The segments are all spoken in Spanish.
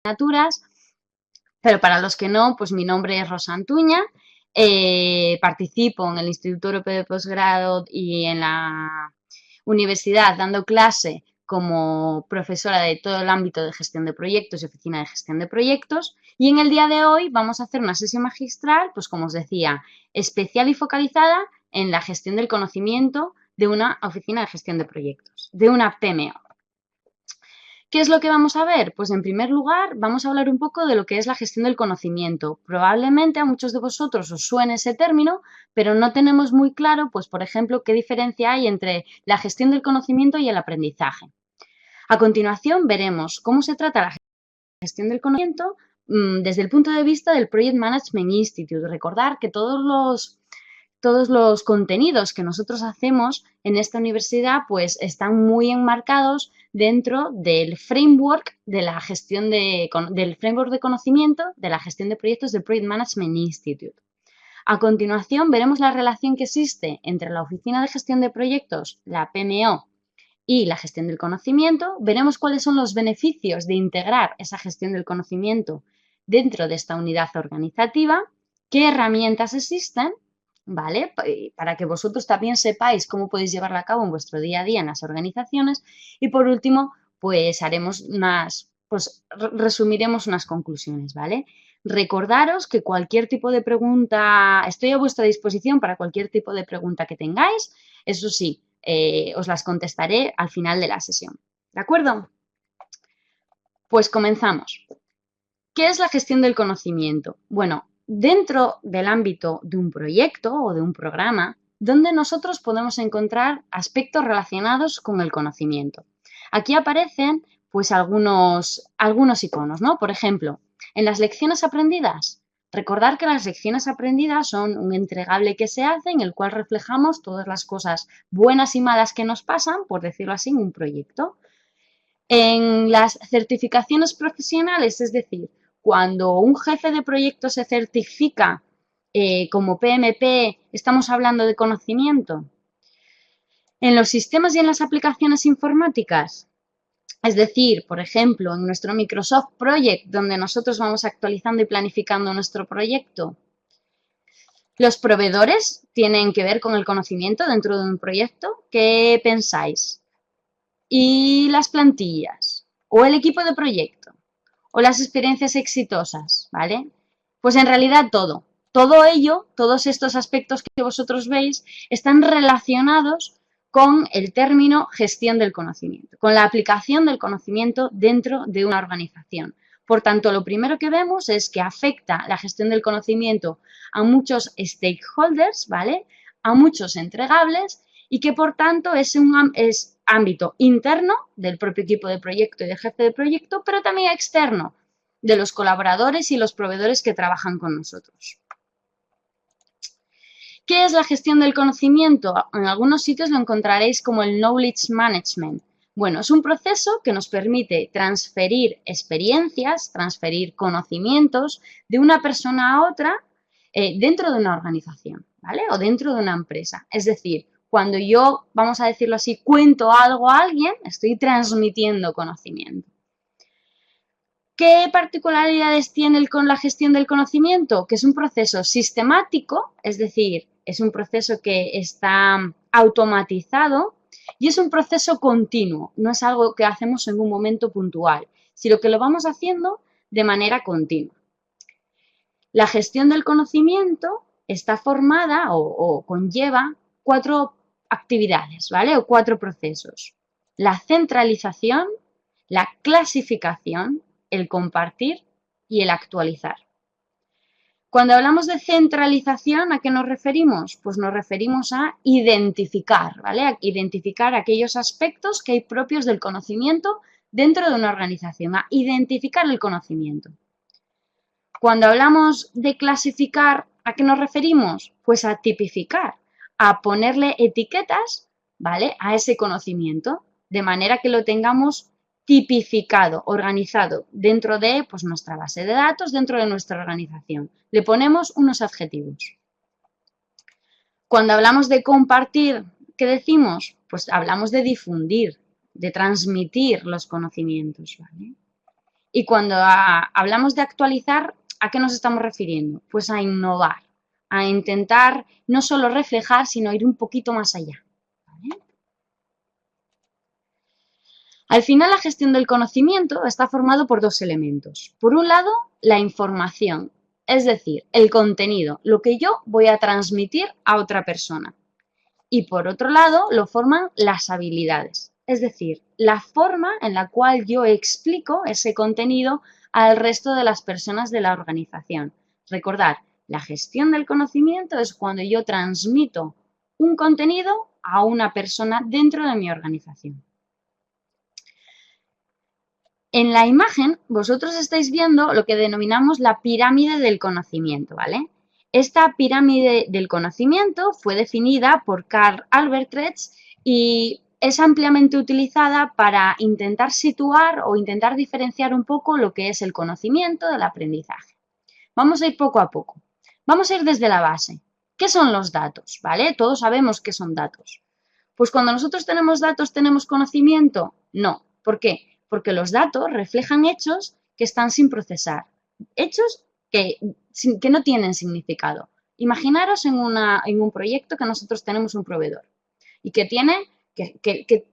asignaturas, pero para los que no, pues mi nombre es Rosa Antuña, participo en el Instituto Europeo de Posgrado y en la universidad dando clase como profesora de todo el ámbito de gestión de proyectos y oficina de gestión de proyectos. Y en el día de hoy vamos a hacer una sesión magistral, pues como os decía, especial y focalizada en la gestión del conocimiento de una oficina de gestión de proyectos, de una PMO. ¿Qué es lo que vamos a ver? Pues en primer lugar vamos a hablar un poco de lo que es la gestión del conocimiento. Probablemente a muchos de vosotros os suene ese término, pero no tenemos muy claro, pues por ejemplo, qué diferencia hay entre la gestión del conocimiento y el aprendizaje. A continuación veremos cómo se trata la gestión del conocimiento desde el punto de vista del Project Management Institute. Recordar que todos los contenidos que nosotros hacemos en esta universidad pues están muy enmarcados dentro del framework de la gestión del framework de conocimiento de la gestión de proyectos del Project Management Institute. A continuación veremos la relación que existe entre la Oficina de Gestión de Proyectos, la PMO, y la gestión del conocimiento. Veremos cuáles son los beneficios de integrar esa gestión del conocimiento dentro de esta unidad organizativa, qué herramientas existen, ¿vale? Para que vosotros también sepáis cómo podéis llevarla a cabo en vuestro día a día en las organizaciones. Y por último, pues resumiremos unas conclusiones, ¿vale? Recordaros que cualquier tipo de pregunta, estoy a vuestra disposición para cualquier tipo de pregunta que tengáis. Eso sí, os las contestaré al final de la sesión. ¿De acuerdo? Pues comenzamos. ¿Qué es la gestión del conocimiento? Bueno, dentro del ámbito de un proyecto o de un programa, donde nosotros podemos encontrar aspectos relacionados con el conocimiento. Aquí aparecen pues algunos iconos, ¿no? Por ejemplo, en las lecciones aprendidas, recordar que las lecciones aprendidas son un entregable que se hace en el cual reflejamos todas las cosas buenas y malas que nos pasan, por decirlo así, en un proyecto. En las certificaciones profesionales, es decir, cuando un jefe de proyecto se certifica como PMP, estamos hablando de conocimiento. En los sistemas y en las aplicaciones informáticas, es decir, por ejemplo, en nuestro Microsoft Project, donde nosotros vamos actualizando y planificando nuestro proyecto, ¿los proveedores tienen que ver con el conocimiento dentro de un proyecto? ¿Qué pensáis? ¿Y las plantillas? ¿O el equipo de proyecto? ¿O las experiencias exitosas? ¿Vale? Pues en realidad todo. Todo ello, todos estos aspectos que vosotros veis, están relacionados con el término gestión del conocimiento, con la aplicación del conocimiento dentro de una organización. Por tanto, lo primero que vemos es que afecta la gestión del conocimiento a muchos stakeholders, ¿vale? A muchos entregables y que, por tanto, es ámbito interno del propio equipo de proyecto y del jefe de proyecto, pero también externo de los colaboradores y los proveedores que trabajan con nosotros. ¿Qué es la gestión del conocimiento? En algunos sitios lo encontraréis como el Knowledge Management. Bueno, es un proceso que nos permite transferir experiencias, transferir conocimientos de una persona a otra dentro de una organización, ¿vale? O dentro de una empresa. Es decir, cuando yo, vamos a decirlo así, cuento algo a alguien, estoy transmitiendo conocimiento. ¿Qué particularidades tiene con la gestión del conocimiento? Que es un proceso sistemático, es decir, es un proceso que está automatizado y es un proceso continuo, no es algo que hacemos en un momento puntual, sino que lo vamos haciendo de manera continua. La gestión del conocimiento está formada o conlleva 4 actividades, ¿vale? O 4 procesos. La centralización, la clasificación, el compartir y el actualizar. Cuando hablamos de centralización, ¿a qué nos referimos? Pues nos referimos a identificar, ¿vale? A identificar aquellos aspectos que hay propios del conocimiento dentro de una organización, a identificar el conocimiento. Cuando hablamos de clasificar, ¿a qué nos referimos? Pues a tipificar, a ponerle etiquetas, ¿vale? A ese conocimiento, de manera que lo tengamos tipificado, organizado dentro de pues, nuestra base de datos, dentro de nuestra organización. Le ponemos unos adjetivos. Cuando hablamos de compartir, ¿qué decimos? Pues hablamos de difundir, de transmitir los conocimientos, ¿vale? Y cuando hablamos de actualizar, ¿a qué nos estamos refiriendo? Pues a innovar, a intentar no solo reflejar, sino ir un poquito más allá. ¿Vale? Al final, la gestión del conocimiento está formado por dos elementos. Por un lado, la información, es decir, el contenido, lo que yo voy a transmitir a otra persona. Y por otro lado, lo forman las habilidades, es decir, la forma en la cual yo explico ese contenido al resto de las personas de la organización. Recordad, la gestión del conocimiento es cuando yo transmito un contenido a una persona dentro de mi organización. En la imagen, vosotros estáis viendo lo que denominamos la pirámide del conocimiento, ¿vale? Esta pirámide del conocimiento fue definida por Karl Albrecht y es ampliamente utilizada para intentar situar o intentar diferenciar un poco lo que es el conocimiento del aprendizaje. Vamos a ir poco a poco. Vamos a ir desde la base. ¿Qué son los datos? ¿Vale? Todos sabemos qué son datos. Pues cuando nosotros tenemos datos, ¿tenemos conocimiento? No. ¿Por qué? Porque los datos reflejan hechos que están sin procesar. Hechos que no tienen significado. Imaginaros en un proyecto que nosotros tenemos un proveedor y que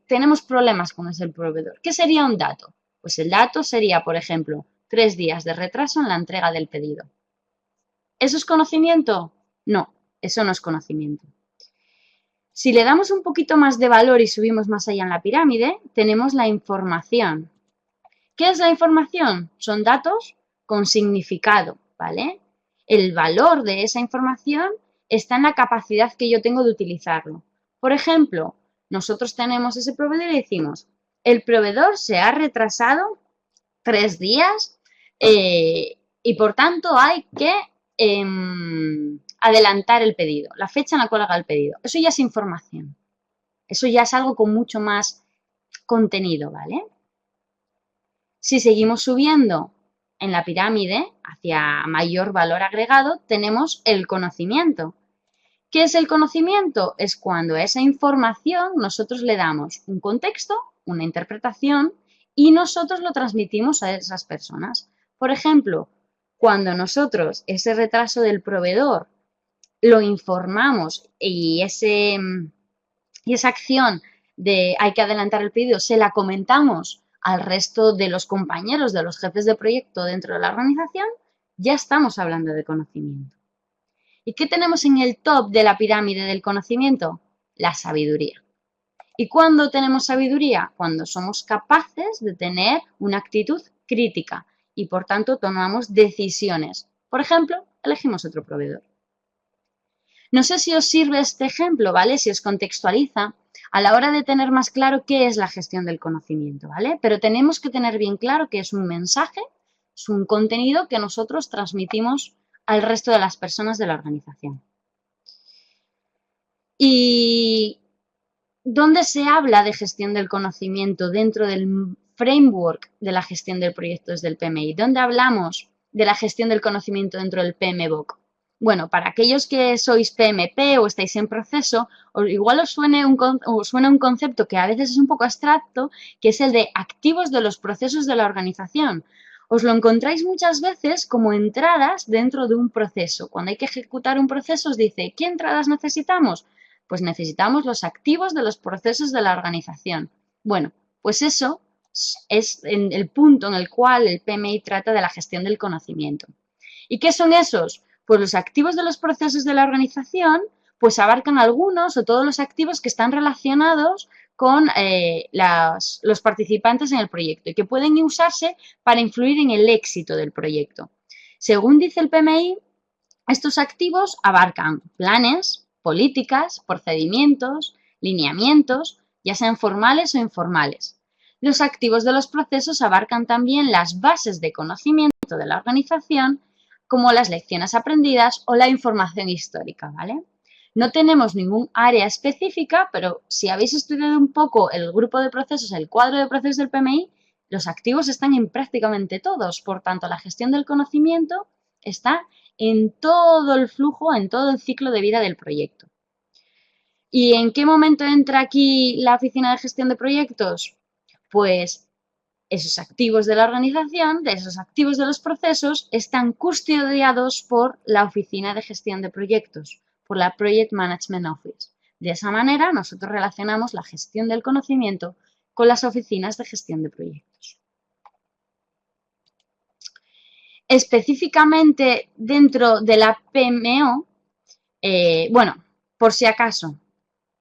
tenemos problemas con ese proveedor. ¿Qué sería un dato? Pues el dato sería, por ejemplo, 3 días de retraso en la entrega del pedido. ¿Eso es conocimiento? No, eso no es conocimiento. Si le damos un poquito más de valor y subimos más allá en la pirámide, tenemos la información. ¿Qué es la información? Son datos con significado, ¿vale? El valor de esa información está en la capacidad que yo tengo de utilizarlo. Por ejemplo, nosotros tenemos ese proveedor y decimos, el proveedor se ha retrasado 3 días y por tanto hay que adelantar el pedido, la fecha en la cual haga el pedido. Eso ya es información. Eso ya es algo con mucho más contenido, ¿vale? Si seguimos subiendo en la pirámide hacia mayor valor agregado, tenemos el conocimiento. ¿Qué es el conocimiento? Es cuando a esa información nosotros le damos un contexto, una interpretación y nosotros lo transmitimos a esas personas. Por ejemplo, cuando nosotros ese retraso del proveedor lo informamos y esa acción de hay que adelantar el pedido se la comentamos al resto de los compañeros, de los jefes de proyecto dentro de la organización, ya estamos hablando de conocimiento. ¿Y qué tenemos en el top de la pirámide del conocimiento? La sabiduría. ¿Y cuándo tenemos sabiduría? Cuando somos capaces de tener una actitud crítica y por tanto tomamos decisiones. Por ejemplo, elegimos otro proveedor. No sé si os sirve este ejemplo, ¿vale? Si os contextualiza a la hora de tener más claro qué es la gestión del conocimiento, ¿vale? Pero tenemos que tener bien claro que es un mensaje, es un contenido que nosotros transmitimos al resto de las personas de la organización. ¿Y dónde se habla de gestión del conocimiento dentro del framework de la gestión del proyecto desde el PMI? ¿Dónde hablamos de la gestión del conocimiento dentro del PMBOK? Bueno, para aquellos que sois PMP o estáis en proceso, igual os suena un concepto que a veces es un poco abstracto, que es el de activos de los procesos de la organización. Os lo encontráis muchas veces como entradas dentro de un proceso. Cuando hay que ejecutar un proceso os dice, ¿qué entradas necesitamos? Pues necesitamos los activos de los procesos de la organización. Bueno, pues eso es el punto en el cual el PMI trata de la gestión del conocimiento. ¿Y qué son esos? Pues los activos de los procesos de la organización pues abarcan algunos o todos los activos que están relacionados con los participantes en el proyecto y que pueden usarse para influir en el éxito del proyecto. Según dice el PMI, estos activos abarcan planes, políticas, procedimientos, lineamientos, ya sean formales o informales. Los activos de los procesos abarcan también las bases de conocimiento de la organización, como las lecciones aprendidas o la información histórica, ¿vale? No tenemos ningún área específica, pero si habéis estudiado un poco el grupo de procesos, el cuadro de procesos del PMI, los activos están en prácticamente todos. Por tanto, la gestión del conocimiento está en todo el flujo, en todo el ciclo de vida del proyecto. ¿Y en qué momento entra aquí la oficina de gestión de proyectos? Pues Esos activos de la organización, de esos activos de los procesos, están custodiados por la Oficina de Gestión de Proyectos, por la Project Management Office. De esa manera, nosotros relacionamos la gestión del conocimiento con las oficinas de gestión de proyectos. Específicamente dentro de la PMO, bueno, por si acaso,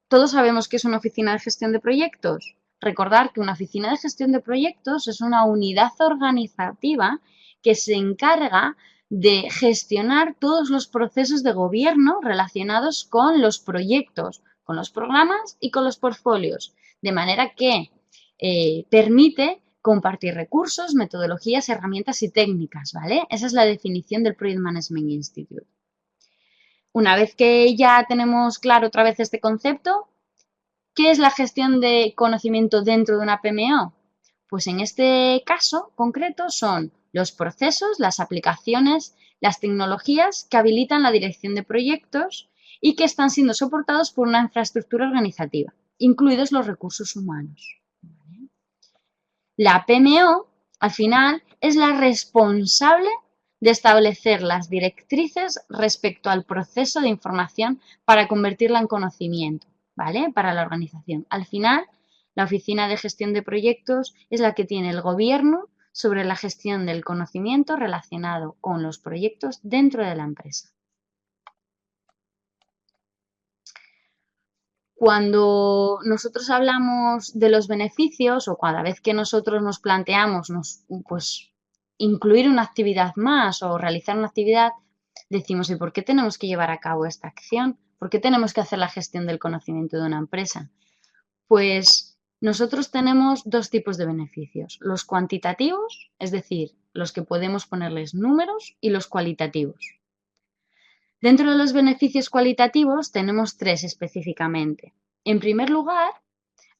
todos sabemos que es una oficina de gestión de proyectos. Recordar que una oficina de gestión de proyectos es una unidad organizativa que se encarga de gestionar todos los procesos de gobierno relacionados con los proyectos, con los programas y con los portfolios, de manera que permite compartir recursos, metodologías, herramientas y técnicas, ¿vale? Esa es la definición del Project Management Institute. Una vez que ya tenemos claro otra vez este concepto, ¿qué es la gestión de conocimiento dentro de una PMO? Pues en este caso concreto son los procesos, las aplicaciones, las tecnologías que habilitan la dirección de proyectos y que están siendo soportados por una infraestructura organizativa, incluidos los recursos humanos. La PMO, al final, es la responsable de establecer las directrices respecto al proceso de información para convertirla en conocimiento, ¿vale? Para la organización. Al final, la Oficina de Gestión de Proyectos es la que tiene el gobierno sobre la gestión del conocimiento relacionado con los proyectos dentro de la empresa. Cuando nosotros hablamos de los beneficios o cada vez que nosotros nos planteamos pues, incluir una actividad más o realizar una actividad, decimos, ¿y por qué tenemos que llevar a cabo esta acción? ¿Por qué tenemos que hacer la gestión del conocimiento de una empresa? Pues nosotros tenemos dos tipos de beneficios, los cuantitativos, es decir, los que podemos ponerles números, y los cualitativos. Dentro de los beneficios cualitativos tenemos tres específicamente. En primer lugar,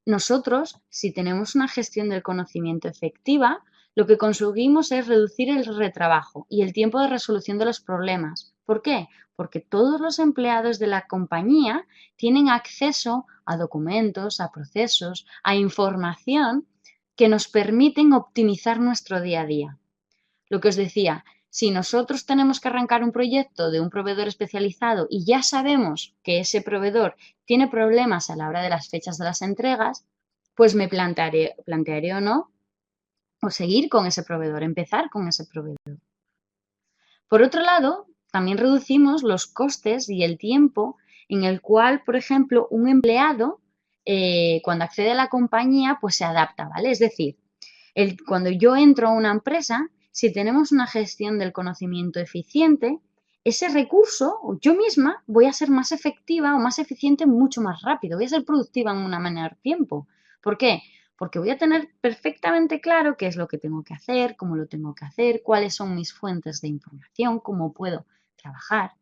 nosotros, si tenemos una gestión del conocimiento efectiva, lo que conseguimos es reducir el retrabajo y el tiempo de resolución de los problemas. ¿Por qué? Porque todos los empleados de la compañía tienen acceso a documentos, a procesos, a información que nos permiten optimizar nuestro día a día. Lo que os decía, si nosotros tenemos que arrancar un proyecto de un proveedor especializado y ya sabemos que ese proveedor tiene problemas a la hora de las fechas de las entregas, pues me plantearé o no, o seguir con ese proveedor, empezar con ese proveedor. Por otro lado, también reducimos los costes y el tiempo en el cual, por ejemplo, un empleado, cuando accede a la compañía, pues se adapta, ¿vale? Es decir, cuando yo entro a una empresa, si tenemos una gestión del conocimiento eficiente, ese recurso, o yo misma, voy a ser más efectiva o más eficiente mucho más rápido, voy a ser productiva en un menor tiempo. ¿Por qué? Porque voy a tener perfectamente claro qué es lo que tengo que hacer, cómo lo tengo que hacer, cuáles son mis fuentes de información, cómo puedo trabajar.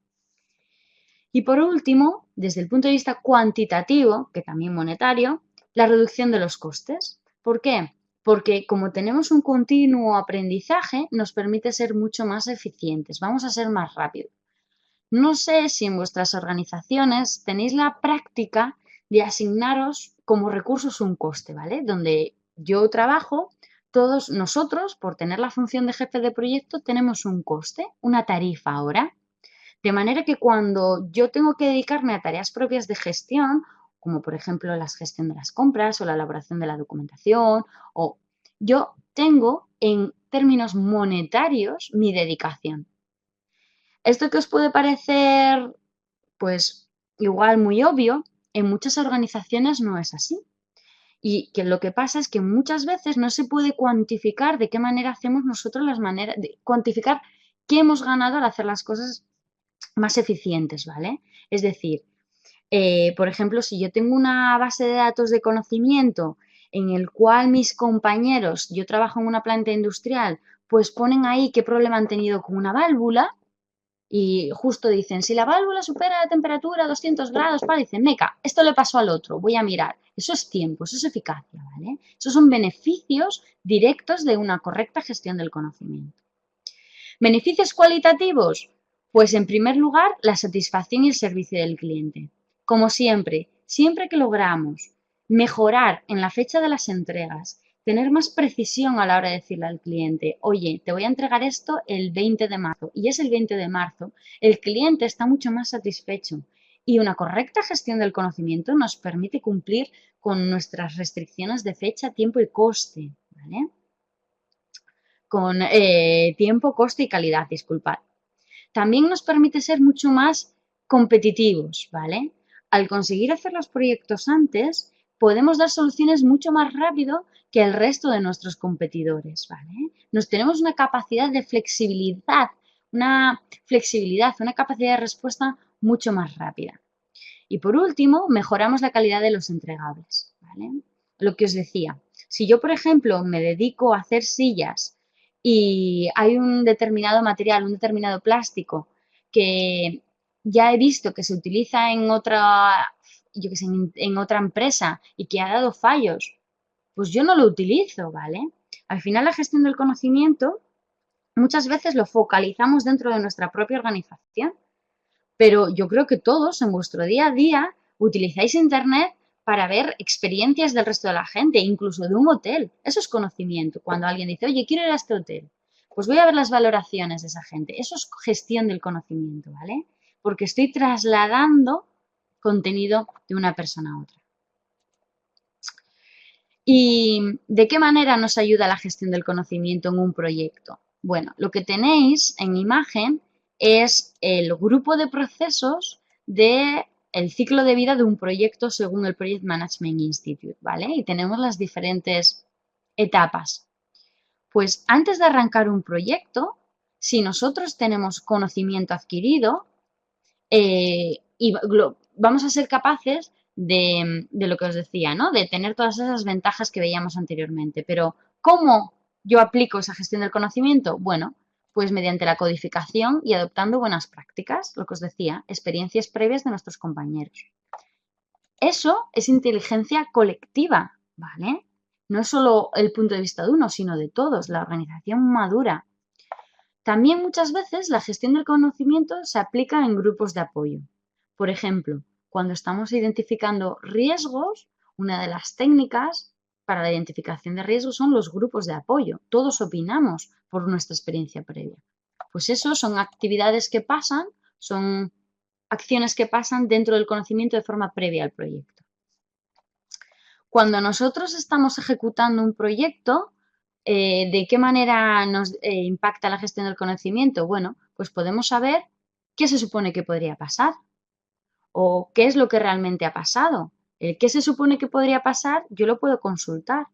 Y por último, desde el punto de vista cuantitativo, que también monetario, la reducción de los costes. ¿Por qué? Porque como tenemos un continuo aprendizaje, nos permite ser mucho más eficientes, vamos a ser más rápidos. No sé si en vuestras organizaciones tenéis la práctica de asignaros como recursos un coste, ¿vale? Donde yo trabajo, todos nosotros, por tener la función de jefe de proyecto, tenemos un coste, una tarifa ahora. De manera que cuando yo tengo que dedicarme a tareas propias de gestión, como por ejemplo la gestión de las compras o la elaboración de la documentación, o yo tengo en términos monetarios mi dedicación. Esto que os puede parecer, pues igual muy obvio, en muchas organizaciones no es así. Y que lo que pasa es que muchas veces no se puede cuantificar de qué manera hacemos nosotros cuantificar qué hemos ganado al hacer las cosas más eficientes, ¿vale? Es decir, por ejemplo, si yo tengo una base de datos de conocimiento en el cual mis compañeros, yo trabajo en una planta industrial, pues ponen ahí qué problema han tenido con una válvula y justo dicen, si la válvula supera la temperatura a 200 grados, dicen, meca, esto le pasó al otro, voy a mirar. Eso es tiempo, eso es eficacia, ¿vale? Esos son beneficios directos de una correcta gestión del conocimiento. ¿Beneficios cualitativos? Pues en primer lugar, la satisfacción y el servicio del cliente. Como siempre que logramos mejorar en la fecha de las entregas, tener más precisión a la hora de decirle al cliente, oye, te voy a entregar esto el 20 de marzo y es el 20 de marzo, el cliente está mucho más satisfecho y una correcta gestión del conocimiento nos permite cumplir con nuestras restricciones de fecha, tiempo y coste, ¿vale? Con tiempo, coste y calidad, disculpad. También nos permite ser mucho más competitivos, ¿vale? Al conseguir hacer los proyectos antes, podemos dar soluciones mucho más rápido que el resto de nuestros competidores, ¿vale? Nos tenemos una flexibilidad, una capacidad de respuesta mucho más rápida. Y por último, mejoramos la calidad de los entregables, ¿vale? Lo que os decía, si yo, por ejemplo, me dedico a hacer sillas y hay un determinado material, un determinado plástico que ya he visto que se utiliza en otra, yo que sé, en otra empresa y que ha dado fallos, pues yo no lo utilizo, ¿vale? Al final la gestión del conocimiento muchas veces lo focalizamos dentro de nuestra propia organización, pero yo creo que todos en vuestro día a día utilizáis Internet para ver experiencias del resto de la gente, incluso de un hotel. Eso es conocimiento. Cuando alguien dice, oye, quiero ir a este hotel, pues voy a ver las valoraciones de esa gente. Eso es gestión del conocimiento, ¿vale? Porque estoy trasladando contenido de una persona a otra. ¿Y de qué manera nos ayuda la gestión del conocimiento en un proyecto? Bueno, lo que tenéis en imagen es el grupo de procesos del ciclo de vida de un proyecto según el Project Management Institute, ¿vale? Y tenemos las diferentes etapas. Pues antes de arrancar un proyecto, si nosotros tenemos conocimiento adquirido, y vamos a ser capaces de lo que os decía, ¿no? De tener todas esas ventajas que veíamos anteriormente. Pero, ¿cómo yo aplico esa gestión del conocimiento? Bueno, pues mediante la codificación y adoptando buenas prácticas, lo que os decía, experiencias previas de nuestros compañeros. Eso es inteligencia colectiva, ¿vale? No es solo el punto de vista de uno, sino de todos, la organización madura. También muchas veces la gestión del conocimiento se aplica en grupos de apoyo. Por ejemplo, cuando estamos identificando riesgos, una de las técnicas para la identificación de riesgos son los grupos de apoyo. Todos opinamos por nuestra experiencia previa. Pues eso son actividades que pasan, son acciones que pasan dentro del conocimiento de forma previa al proyecto. Cuando nosotros estamos ejecutando un proyecto, ¿de qué manera nos impacta la gestión del conocimiento? Bueno, pues podemos saber qué se supone que podría pasar o qué es lo que realmente ha pasado. El qué se supone que podría pasar, yo lo puedo consultar,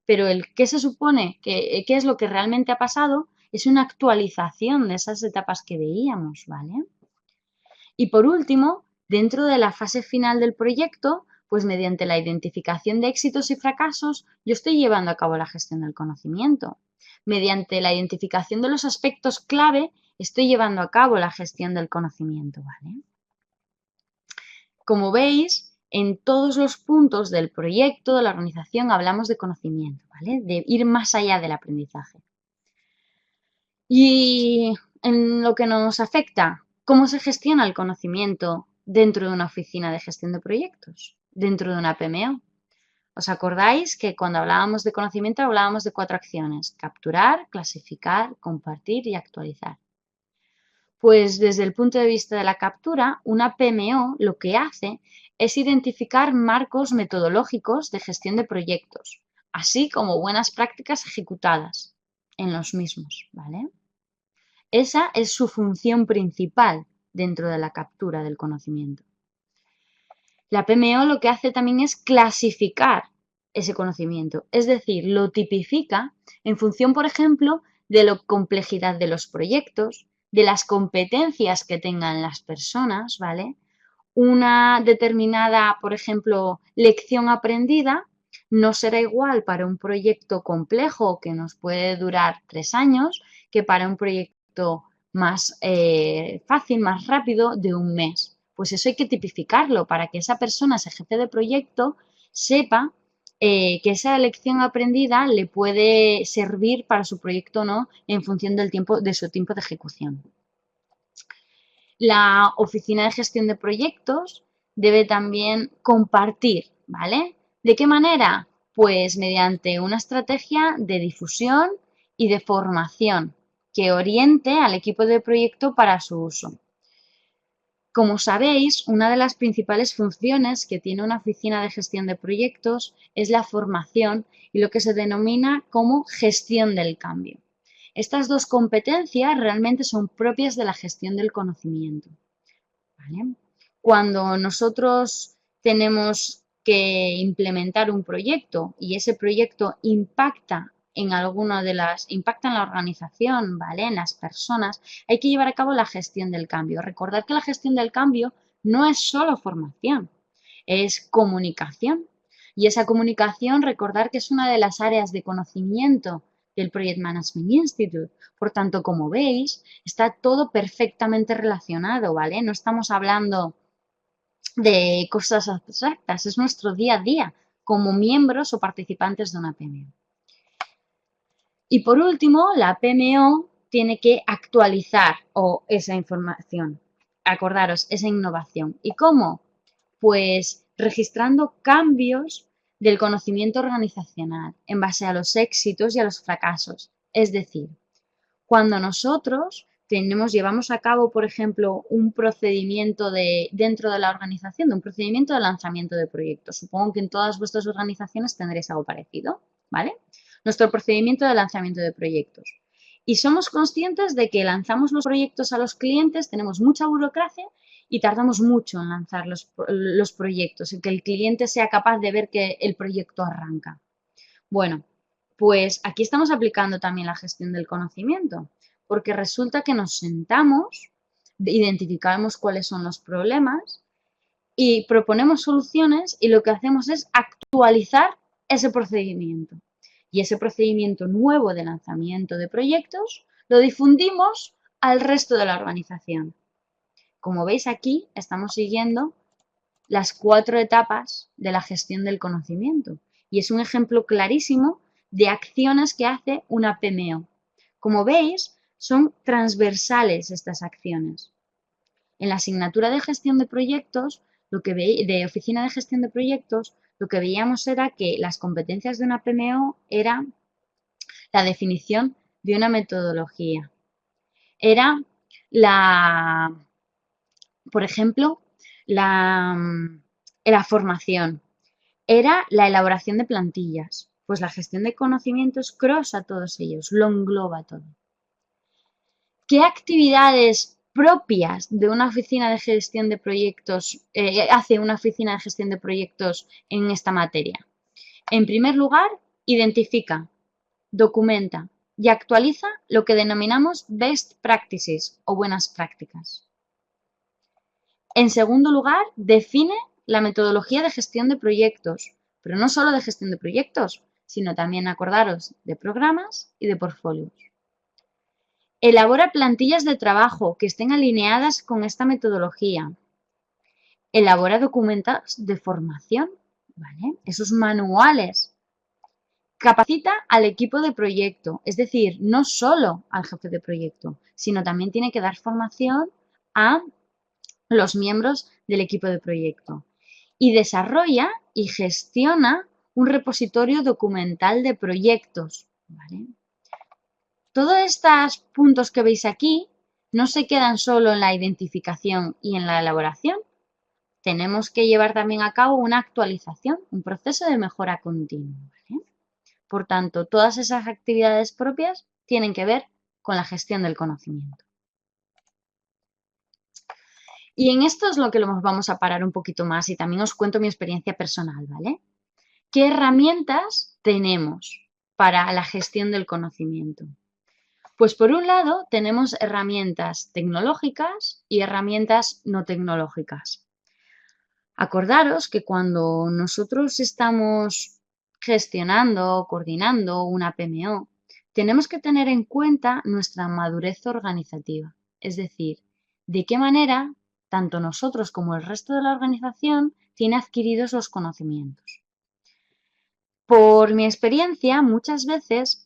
pero el qué se supone qué es lo que realmente ha pasado es una actualización de esas etapas que veíamos, ¿vale? Y por último, dentro de la fase final del proyecto, pues mediante la identificación de éxitos y fracasos, yo estoy llevando a cabo la gestión del conocimiento. Mediante la identificación de los aspectos clave, estoy llevando a cabo la gestión del conocimiento, ¿vale? Como veis, en todos los puntos del proyecto, de la organización, hablamos de conocimiento, ¿vale? De ir más allá del aprendizaje. Y en lo que nos afecta, ¿cómo se gestiona el conocimiento dentro de una oficina de gestión de proyectos, dentro de una PMO? ¿Os acordáis que cuando hablábamos de conocimiento hablábamos de 4 acciones? Capturar, clasificar, compartir y actualizar. Pues desde el punto de vista de la captura, una PMO lo que hace es identificar marcos metodológicos de gestión de proyectos, así como buenas prácticas ejecutadas en los mismos, ¿vale? Esa es su función principal dentro de la captura del conocimiento. La PMO lo que hace también es clasificar ese conocimiento, es decir, lo tipifica en función, por ejemplo, de la complejidad de los proyectos, de las competencias que tengan las personas, ¿vale? Una determinada, por ejemplo, lección aprendida no será igual para un proyecto complejo que nos puede durar 3 años que para un proyecto más fácil, más rápido de un mes. Pues eso hay que tipificarlo para que esa persona, ese jefe de proyecto, sepa que esa lección aprendida le puede servir para su proyecto o no en función del tiempo, de su tiempo de ejecución. La oficina de gestión de proyectos debe también compartir, ¿vale? ¿De qué manera? Pues mediante una estrategia de difusión y de formación que oriente al equipo de proyecto para su uso. Como sabéis, una de las principales funciones que tiene una oficina de gestión de proyectos es la formación y lo que se denomina como gestión del cambio. Estas dos competencias realmente son propias de la gestión del conocimiento, ¿vale? Cuando nosotros tenemos que implementar un proyecto y ese proyecto impacta en impacta en la organización, ¿vale? En las personas, hay que llevar a cabo la gestión del cambio. Recordar que la gestión del cambio no es solo formación, es comunicación. Y esa comunicación, recordar que es una de las áreas de conocimiento del Project Management Institute. Por tanto, como veis, está todo perfectamente relacionado, ¿vale? No estamos hablando de cosas abstractas, es nuestro día a día como miembros o participantes de una PMO. Y por último, la PMO tiene que actualizar esa información, acordaros, esa innovación. ¿Y cómo? Pues registrando cambios del conocimiento organizacional en base a los éxitos y a los fracasos. Es decir, cuando nosotros llevamos a cabo, por ejemplo, un procedimiento dentro de la organización, de un procedimiento de lanzamiento de proyectos. Supongo que en todas vuestras organizaciones tendréis algo parecido, ¿vale? Nuestro procedimiento de lanzamiento de proyectos. Y somos conscientes de que lanzamos los proyectos a los clientes, tenemos mucha burocracia y tardamos mucho en lanzar los proyectos, en que el cliente sea capaz de ver que el proyecto arranca. Bueno, pues aquí estamos aplicando también la gestión del conocimiento, porque resulta que nos sentamos, identificamos cuáles son los problemas y proponemos soluciones y lo que hacemos es actualizar ese procedimiento. Y ese procedimiento nuevo de lanzamiento de proyectos lo difundimos al resto de la organización. Como veis aquí, estamos siguiendo las 4 etapas de la gestión del conocimiento y es un ejemplo clarísimo de acciones que hace una PMO. Como veis, son transversales estas acciones. En la asignatura de gestión de proyectos, de oficina de gestión de proyectos, lo que veíamos era que las competencias de una PMO era la definición de una metodología. Era por ejemplo, la formación. Era la elaboración de plantillas, pues la gestión de conocimientos cross a todos ellos, lo engloba todo. ¿Qué actividades propias de una oficina de gestión de proyectos hace una oficina de gestión de proyectos en esta materia? En primer lugar, identifica, documenta y actualiza lo que denominamos best practices o buenas prácticas. En segundo lugar, define la metodología de gestión de proyectos, pero no solo de gestión de proyectos, sino también, acordaros, de programas y de portfolios. Elabora plantillas de trabajo que estén alineadas con esta metodología. Elabora documentos de formación, ¿vale? Esos manuales. Capacita al equipo de proyecto, es decir, no solo al jefe de proyecto, sino también tiene que dar formación a los miembros del equipo de proyecto. Y desarrolla y gestiona un repositorio documental de proyectos, ¿vale? Todos estos puntos que veis aquí no se quedan solo en la identificación y en la elaboración. Tenemos que llevar también a cabo una actualización, un proceso de mejora continua, ¿vale? Por tanto, todas esas actividades propias tienen que ver con la gestión del conocimiento. Y en esto es lo que nos vamos a parar un poquito más y también os cuento mi experiencia personal, ¿vale? ¿Qué herramientas tenemos para la gestión del conocimiento? Pues por un lado tenemos herramientas tecnológicas y herramientas no tecnológicas. Acordaros que cuando nosotros estamos gestionando o coordinando una PMO, tenemos que tener en cuenta nuestra madurez organizativa, es decir, de qué manera tanto nosotros como el resto de la organización tiene adquiridos los conocimientos. Por mi experiencia, muchas veces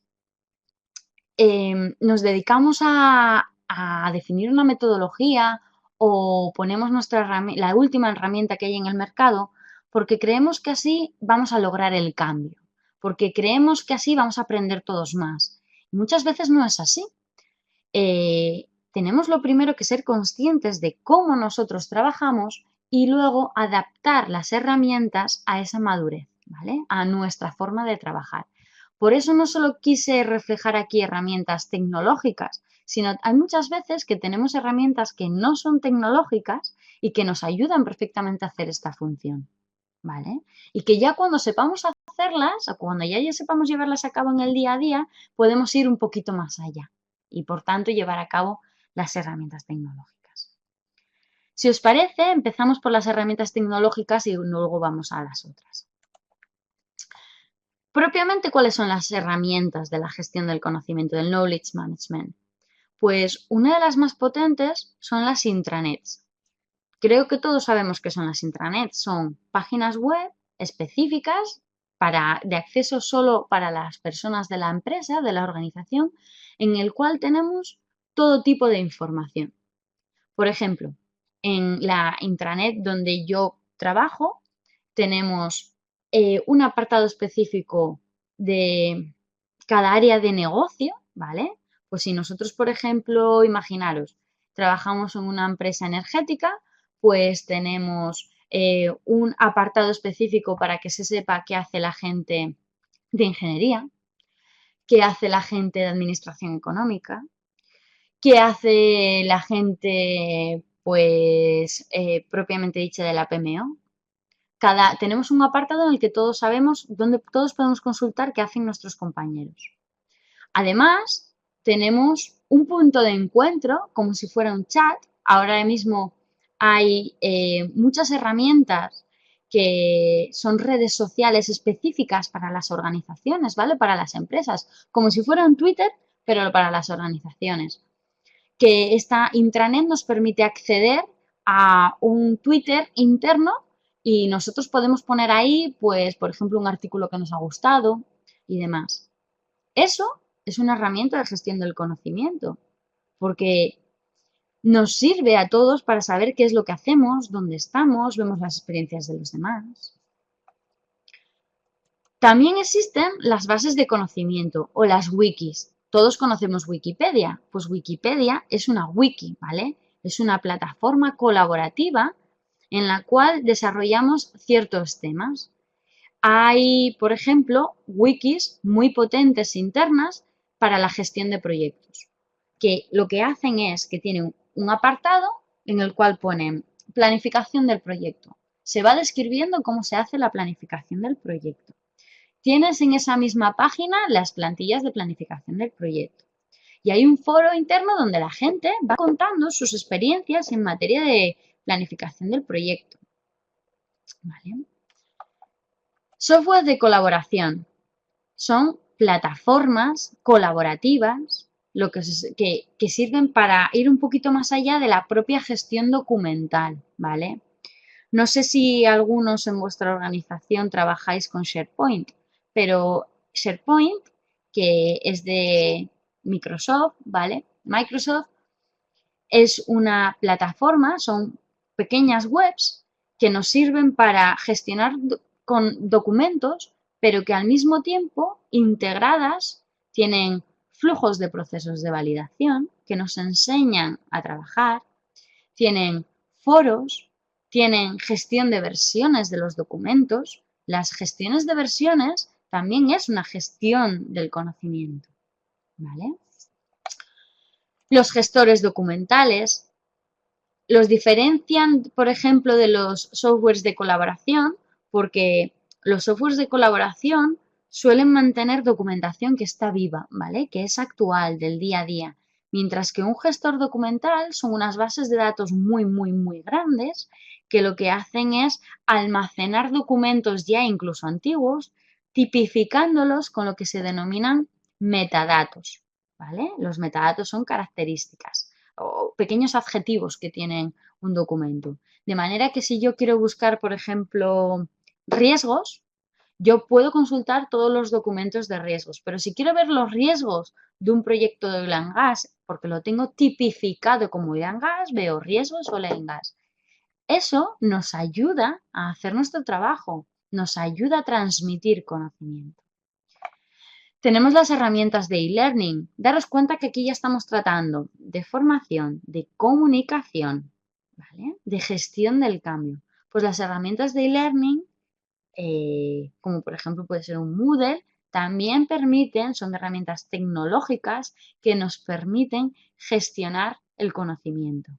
nos dedicamos a definir una metodología o ponemos la última herramienta que hay en el mercado porque creemos que así vamos a lograr el cambio. porque creemos que así vamos a aprender todos más. Muchas veces no es así. Tenemos lo primero que ser conscientes de cómo nosotros trabajamos y luego adaptar las herramientas a esa madurez, ¿vale? A nuestra forma de trabajar. Por eso no solo quise reflejar aquí herramientas tecnológicas, sino hay muchas veces que tenemos herramientas que no son tecnológicas y que nos ayudan perfectamente a hacer esta función, ¿vale? Y que ya cuando sepamos hacerlas o cuando ya sepamos llevarlas a cabo en el día a día, podemos ir un poquito más allá y por tanto llevar a cabo las herramientas tecnológicas. Si os parece, empezamos por las herramientas tecnológicas y luego vamos a las otras. Propiamente, ¿cuáles son las herramientas de la gestión del conocimiento, del knowledge management? Pues una de las más potentes son las intranets. Creo que todos sabemos qué son las intranets. Son páginas web específicas de acceso solo para las personas de la empresa, de la organización, en el cual tenemos todo tipo de información. Por ejemplo, en la intranet donde yo trabajo, tenemos un apartado específico de cada área de negocio, ¿vale? Pues si nosotros, por ejemplo, imaginaros, trabajamos en una empresa energética, pues tenemos un apartado específico para que se sepa qué hace la gente de ingeniería, qué hace la gente de administración económica, qué hace la gente, pues, propiamente dicha de la PMO. Tenemos un apartado en el que todos sabemos, donde todos podemos consultar qué hacen nuestros compañeros. Además, tenemos un punto de encuentro, como si fuera un chat. Ahora mismo hay muchas herramientas que son redes sociales específicas para las organizaciones, ¿vale? Para las empresas, como si fuera un Twitter, pero para las organizaciones. Que esta intranet nos permite acceder a un Twitter interno y nosotros podemos poner ahí, pues, por ejemplo, un artículo que nos ha gustado y demás. Eso es una herramienta de gestión del conocimiento, porque nos sirve a todos para saber qué es lo que hacemos, dónde estamos, vemos las experiencias de los demás. También existen las bases de conocimiento o las wikis. Todos conocemos Wikipedia, pues Wikipedia es una wiki, ¿vale? Es una plataforma colaborativa en la cual desarrollamos ciertos temas. Hay, por ejemplo, wikis muy potentes internas para la gestión de proyectos, que lo que hacen es que tienen un apartado en el cual ponen planificación del proyecto. Se va describiendo cómo se hace la planificación del proyecto. Tienes en esa misma página las plantillas de planificación del proyecto. Y hay un foro interno donde la gente va contando sus experiencias en materia de planificación del proyecto. ¿Vale? Software de colaboración. Son plataformas colaborativas que sirven para ir un poquito más allá de la propia gestión documental, ¿vale? No sé si algunos en vuestra organización trabajáis con SharePoint, pero SharePoint, que es de Microsoft, ¿vale? Microsoft es una plataforma, son pequeñas webs que nos sirven para gestionar con documentos, pero que al mismo tiempo integradas tienen flujos de procesos de validación que nos enseñan a trabajar, tienen foros, tienen gestión de versiones de los documentos. Las gestiones de versiones también es una gestión del conocimiento, ¿vale? Los gestores documentales los diferencian, por ejemplo, de los softwares de colaboración, porque los softwares de colaboración suelen mantener documentación que está viva, ¿vale? Que es actual, del día a día. Mientras que un gestor documental son unas bases de datos muy, muy, muy grandes que lo que hacen es almacenar documentos ya incluso antiguos, tipificándolos con lo que se denominan metadatos, ¿vale? Los metadatos son características o pequeños adjetivos que tienen un documento. De manera que si yo quiero buscar, por ejemplo, riesgos, yo puedo consultar todos los documentos de riesgos, pero si quiero ver los riesgos de un proyecto de oil and gas, porque lo tengo tipificado como oil and gas, veo riesgos oil and gas. Eso nos ayuda a hacer nuestro trabajo, nos ayuda a transmitir conocimiento. Tenemos las herramientas de e-learning. Daros cuenta que aquí ya estamos tratando de formación, de comunicación, ¿vale? De gestión del cambio. Pues las herramientas de e-learning, como por ejemplo puede ser un Moodle, también permiten, son herramientas tecnológicas que nos permiten gestionar el conocimiento.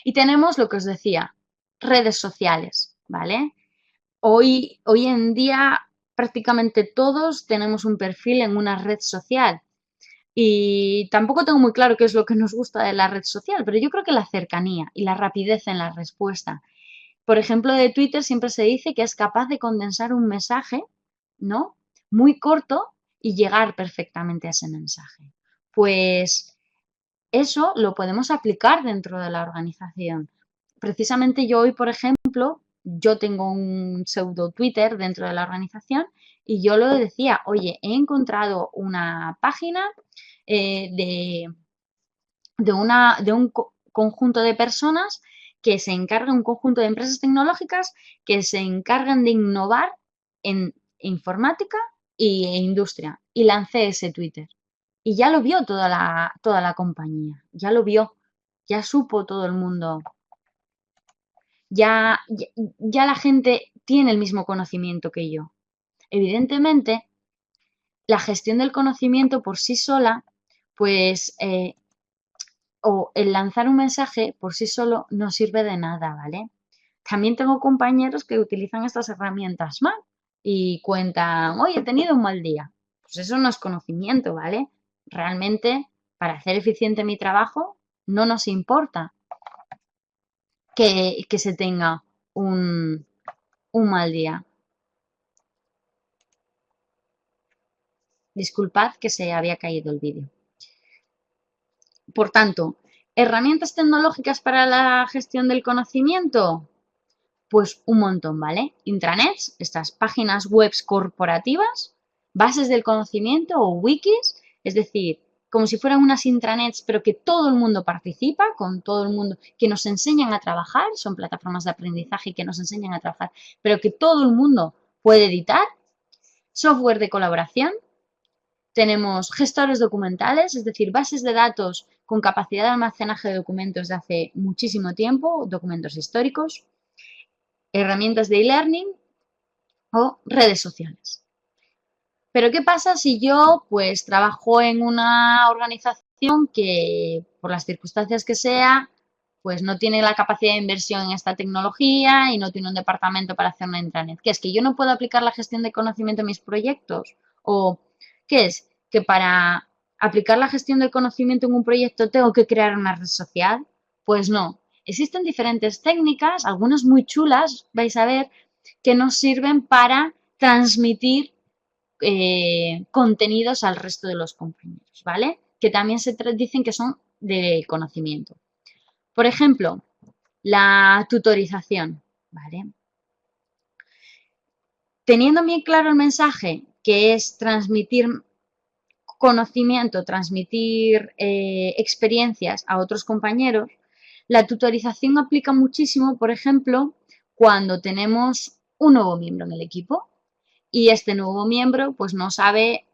Y tenemos lo que os decía, redes sociales, ¿vale? Hoy en día prácticamente todos tenemos un perfil en una red social y tampoco tengo muy claro qué es lo que nos gusta de la red social, pero yo creo que la cercanía y la rapidez en la respuesta. Por ejemplo, de Twitter siempre se dice que es capaz de condensar un mensaje, ¿no? Muy corto y llegar perfectamente a ese mensaje. Pues eso lo podemos aplicar dentro de la organización. Precisamente yo hoy, por ejemplo, yo tengo un pseudo Twitter dentro de la organización y yo lo decía, oye, he encontrado una página de un conjunto de personas que se encargan, un conjunto de empresas tecnológicas que se encargan de innovar en informática e industria. Y lancé ese Twitter. Y ya lo vio toda la compañía, ya lo vio, ya supo todo el mundo, ya la gente tiene el mismo conocimiento que yo. Evidentemente, la gestión del conocimiento por sí sola, pues, o el lanzar un mensaje por sí solo no sirve de nada, ¿vale? También tengo compañeros que utilizan estas herramientas mal y cuentan, hoy he tenido un mal día. Pues eso no es conocimiento, ¿vale? Realmente, para hacer eficiente mi trabajo, no nos importa que se tenga un mal día. Disculpad que se había caído el vídeo. Por tanto, herramientas tecnológicas para la gestión del conocimiento, pues un montón, ¿vale? Intranets, estas páginas web corporativas, bases del conocimiento o wikis, es decir, como si fueran unas intranets, pero que todo el mundo participa, con todo el mundo, que nos enseñan a trabajar, son plataformas de aprendizaje que nos enseñan a trabajar, pero que todo el mundo puede editar, software de colaboración, tenemos gestores documentales, es decir, bases de datos con capacidad de almacenaje de documentos de hace muchísimo tiempo, documentos históricos, herramientas de e-learning o redes sociales. Pero ¿qué pasa si yo pues trabajo en una organización que por las circunstancias que sea pues no tiene la capacidad de inversión en esta tecnología y no tiene un departamento para hacer una intranet? ¿Qué es? ¿Que yo no puedo aplicar la gestión de conocimiento en mis proyectos? ¿O qué es? ¿Que para aplicar la gestión del conocimiento en un proyecto tengo que crear una red social? Pues no. Existen diferentes técnicas, algunas muy chulas, vais a ver, que nos sirven para transmitir contenidos al resto de los compañeros, ¿vale? Que también se dicen que son de conocimiento. Por ejemplo, la tutorización, ¿vale? Teniendo bien claro el mensaje, que es transmitir conocimiento, transmitir experiencias a otros compañeros, la tutorización aplica muchísimo, por ejemplo, cuando tenemos un nuevo miembro en el equipo y este nuevo miembro pues no sabe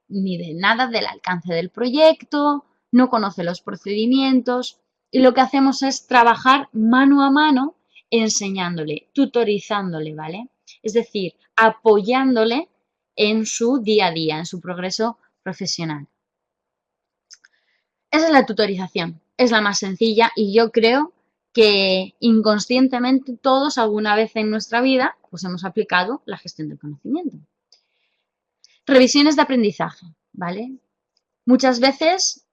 ni de nada del alcance del proyecto, no conoce los procedimientos y lo que hacemos es trabajar mano a mano enseñándole, tutorizándole, ¿vale? Es decir, apoyándole en su día a día, en su progreso profesional. Esa es la tutorización, es la más sencilla y yo creo que inconscientemente todos alguna vez en nuestra vida pues hemos aplicado la gestión del conocimiento. Revisiones de aprendizaje, ¿vale? Muchas veces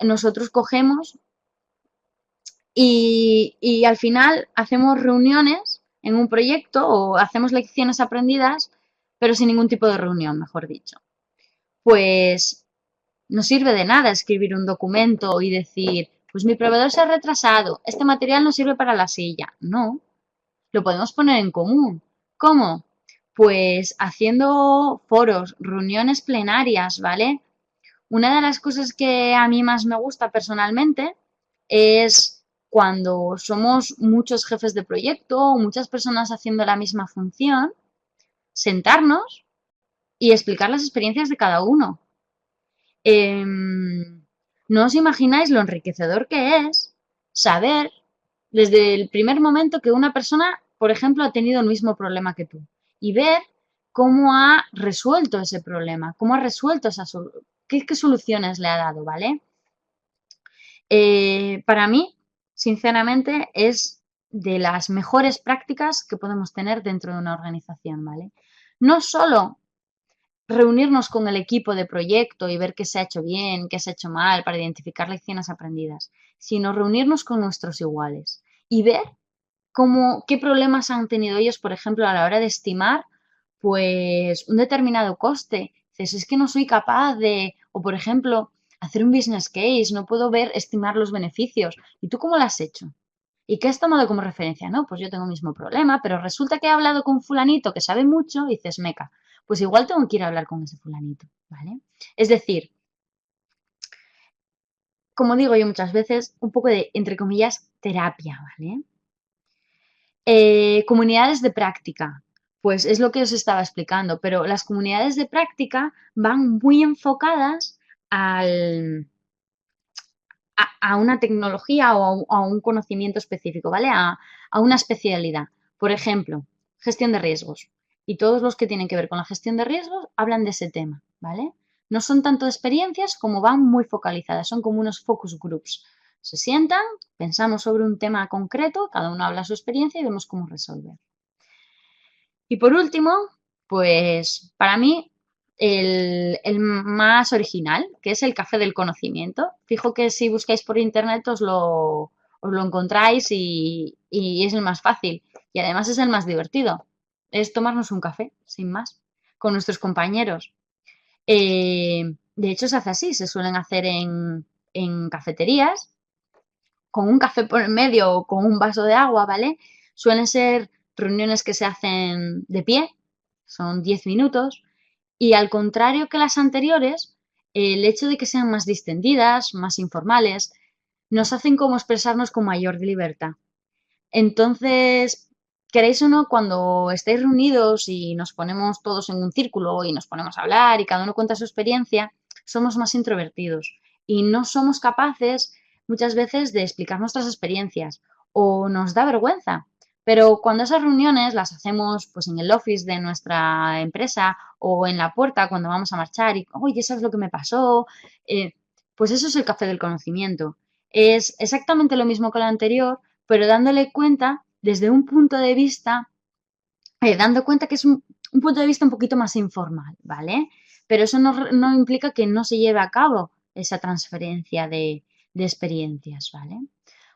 nosotros cogemos y al final hacemos reuniones en un proyecto o hacemos lecciones aprendidas, pero sin ningún tipo de reunión, mejor dicho. Pues no sirve de nada escribir un documento y decir, pues mi proveedor se ha retrasado, este material no sirve para la silla. No, lo podemos poner en común. ¿Cómo? Pues haciendo foros, reuniones plenarias, ¿vale? Una de las cosas que a mí más me gusta personalmente es cuando somos muchos jefes de proyecto o muchas personas haciendo la misma función, sentarnos y explicar las experiencias de cada uno. No os imagináis lo enriquecedor que es saber desde el primer momento que una persona, por ejemplo, ha tenido el mismo problema que tú y ver cómo ha resuelto ese problema, cómo ha resuelto qué soluciones le ha dado, ¿vale? Para mí, sinceramente, es de las mejores prácticas que podemos tener dentro de una organización, ¿vale? No solo reunirnos con el equipo de proyecto y ver qué se ha hecho bien, qué se ha hecho mal para identificar lecciones aprendidas, sino reunirnos con nuestros iguales y ver qué problemas han tenido ellos, por ejemplo, a la hora de estimar pues un determinado coste. Dices, es que no soy capaz de, o por ejemplo, hacer un business case, no puedo estimar los beneficios. ¿Y tú cómo lo has hecho? ¿Y qué has tomado como referencia? No, pues yo tengo el mismo problema, pero resulta que he hablado con fulanito que sabe mucho y dices, meca, pues igual tengo que ir a hablar con ese fulanito, ¿vale? Es decir, como digo yo muchas veces, un poco de, entre comillas, terapia, ¿vale? Comunidades de práctica, pues es lo que os estaba explicando, pero las comunidades de práctica van muy enfocadas a una tecnología o a un conocimiento específico, ¿vale? A una especialidad. Por ejemplo, gestión de riesgos. Y todos los que tienen que ver con la gestión de riesgos hablan de ese tema, ¿vale? No son tanto experiencias como van muy focalizadas, son como unos focus groups. Se sientan, pensamos sobre un tema concreto, cada uno habla su experiencia y vemos cómo resolver. Y por último, pues para mí el más original, que es el café del conocimiento. Fijo que si buscáis por internet os lo encontráis y es el más fácil. Y además es el más divertido. Es tomarnos un café, sin más, con nuestros compañeros. De hecho, se hace así, se suelen hacer en cafeterías, con un café por el medio o con un vaso de agua, ¿vale? Suelen ser reuniones que se hacen de pie, son 10 minutos, y al contrario que las anteriores, el hecho de que sean más distendidas, más informales, nos hacen como expresarnos con mayor libertad. Entonces, queréis o no, cuando estáis reunidos y nos ponemos todos en un círculo y nos ponemos a hablar y cada uno cuenta su experiencia, somos más introvertidos y no somos capaces muchas veces de explicar nuestras experiencias o nos da vergüenza. Pero cuando esas reuniones las hacemos pues en el office de nuestra empresa o en la puerta cuando vamos a marchar y, oye, ¿sabes lo que me pasó? Eh, pues eso es el café del conocimiento. Es exactamente lo mismo que lo anterior, pero dándole cuenta desde un punto de vista, dando cuenta que es un punto de vista un poquito más informal, ¿vale? Pero eso no implica que no se lleve a cabo esa transferencia de experiencias, ¿vale?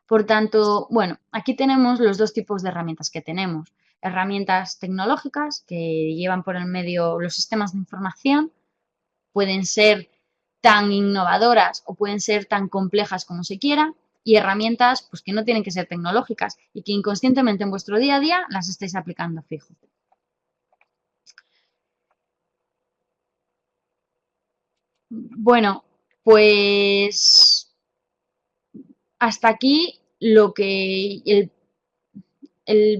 Por tanto, bueno, aquí tenemos los dos tipos de herramientas que tenemos. Herramientas tecnológicas que llevan por el medio los sistemas de información, pueden ser tan innovadoras o pueden ser tan complejas como se quiera, y herramientas pues, que no tienen que ser tecnológicas y que inconscientemente en vuestro día a día las estáis aplicando fijo. Bueno, pues hasta aquí el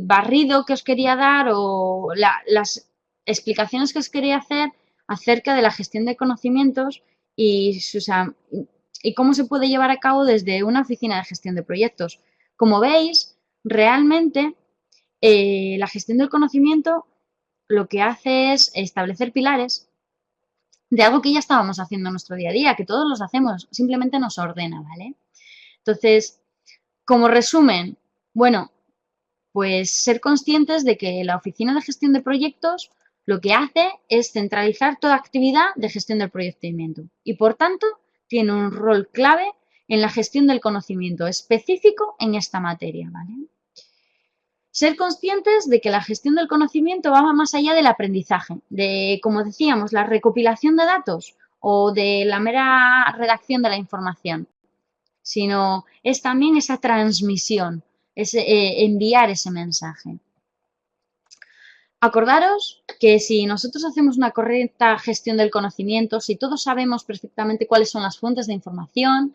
barrido que os quería dar o las explicaciones que os quería hacer acerca de la gestión de conocimientos y cómo se puede llevar a cabo desde una oficina de gestión de proyectos. Como veis, realmente la gestión del conocimiento lo que hace es establecer pilares de algo que ya estábamos haciendo en nuestro día a día, que todos los hacemos, simplemente nos ordena, ¿vale? Entonces, como resumen, bueno, pues ser conscientes de que la oficina de gestión de proyectos lo que hace es centralizar toda actividad de gestión del proyectamiento y por tanto tiene un rol clave en la gestión del conocimiento específico en esta materia, ¿vale? Ser conscientes de que la gestión del conocimiento va más allá del aprendizaje, de, como decíamos, la recopilación de datos o de la mera redacción de la información, sino es también esa transmisión, enviar ese mensaje. Acordaros que si nosotros hacemos una correcta gestión del conocimiento, si todos sabemos perfectamente cuáles son las fuentes de información,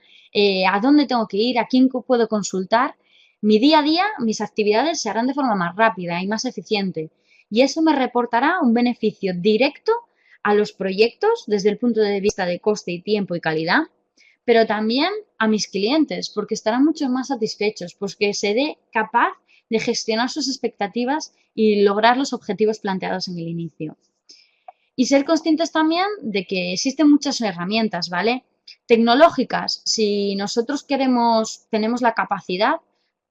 a dónde tengo que ir, a quién puedo consultar, mi día a día, mis actividades se harán de forma más rápida y más eficiente. Y eso me reportará un beneficio directo a los proyectos desde el punto de vista de coste y tiempo y calidad, pero también a mis clientes, porque estarán mucho más satisfechos, porque seré capaz de gestionar sus expectativas y lograr los objetivos planteados en el inicio. Y ser conscientes también de que existen muchas herramientas, ¿vale? Tecnológicas, si nosotros queremos, tenemos la capacidad,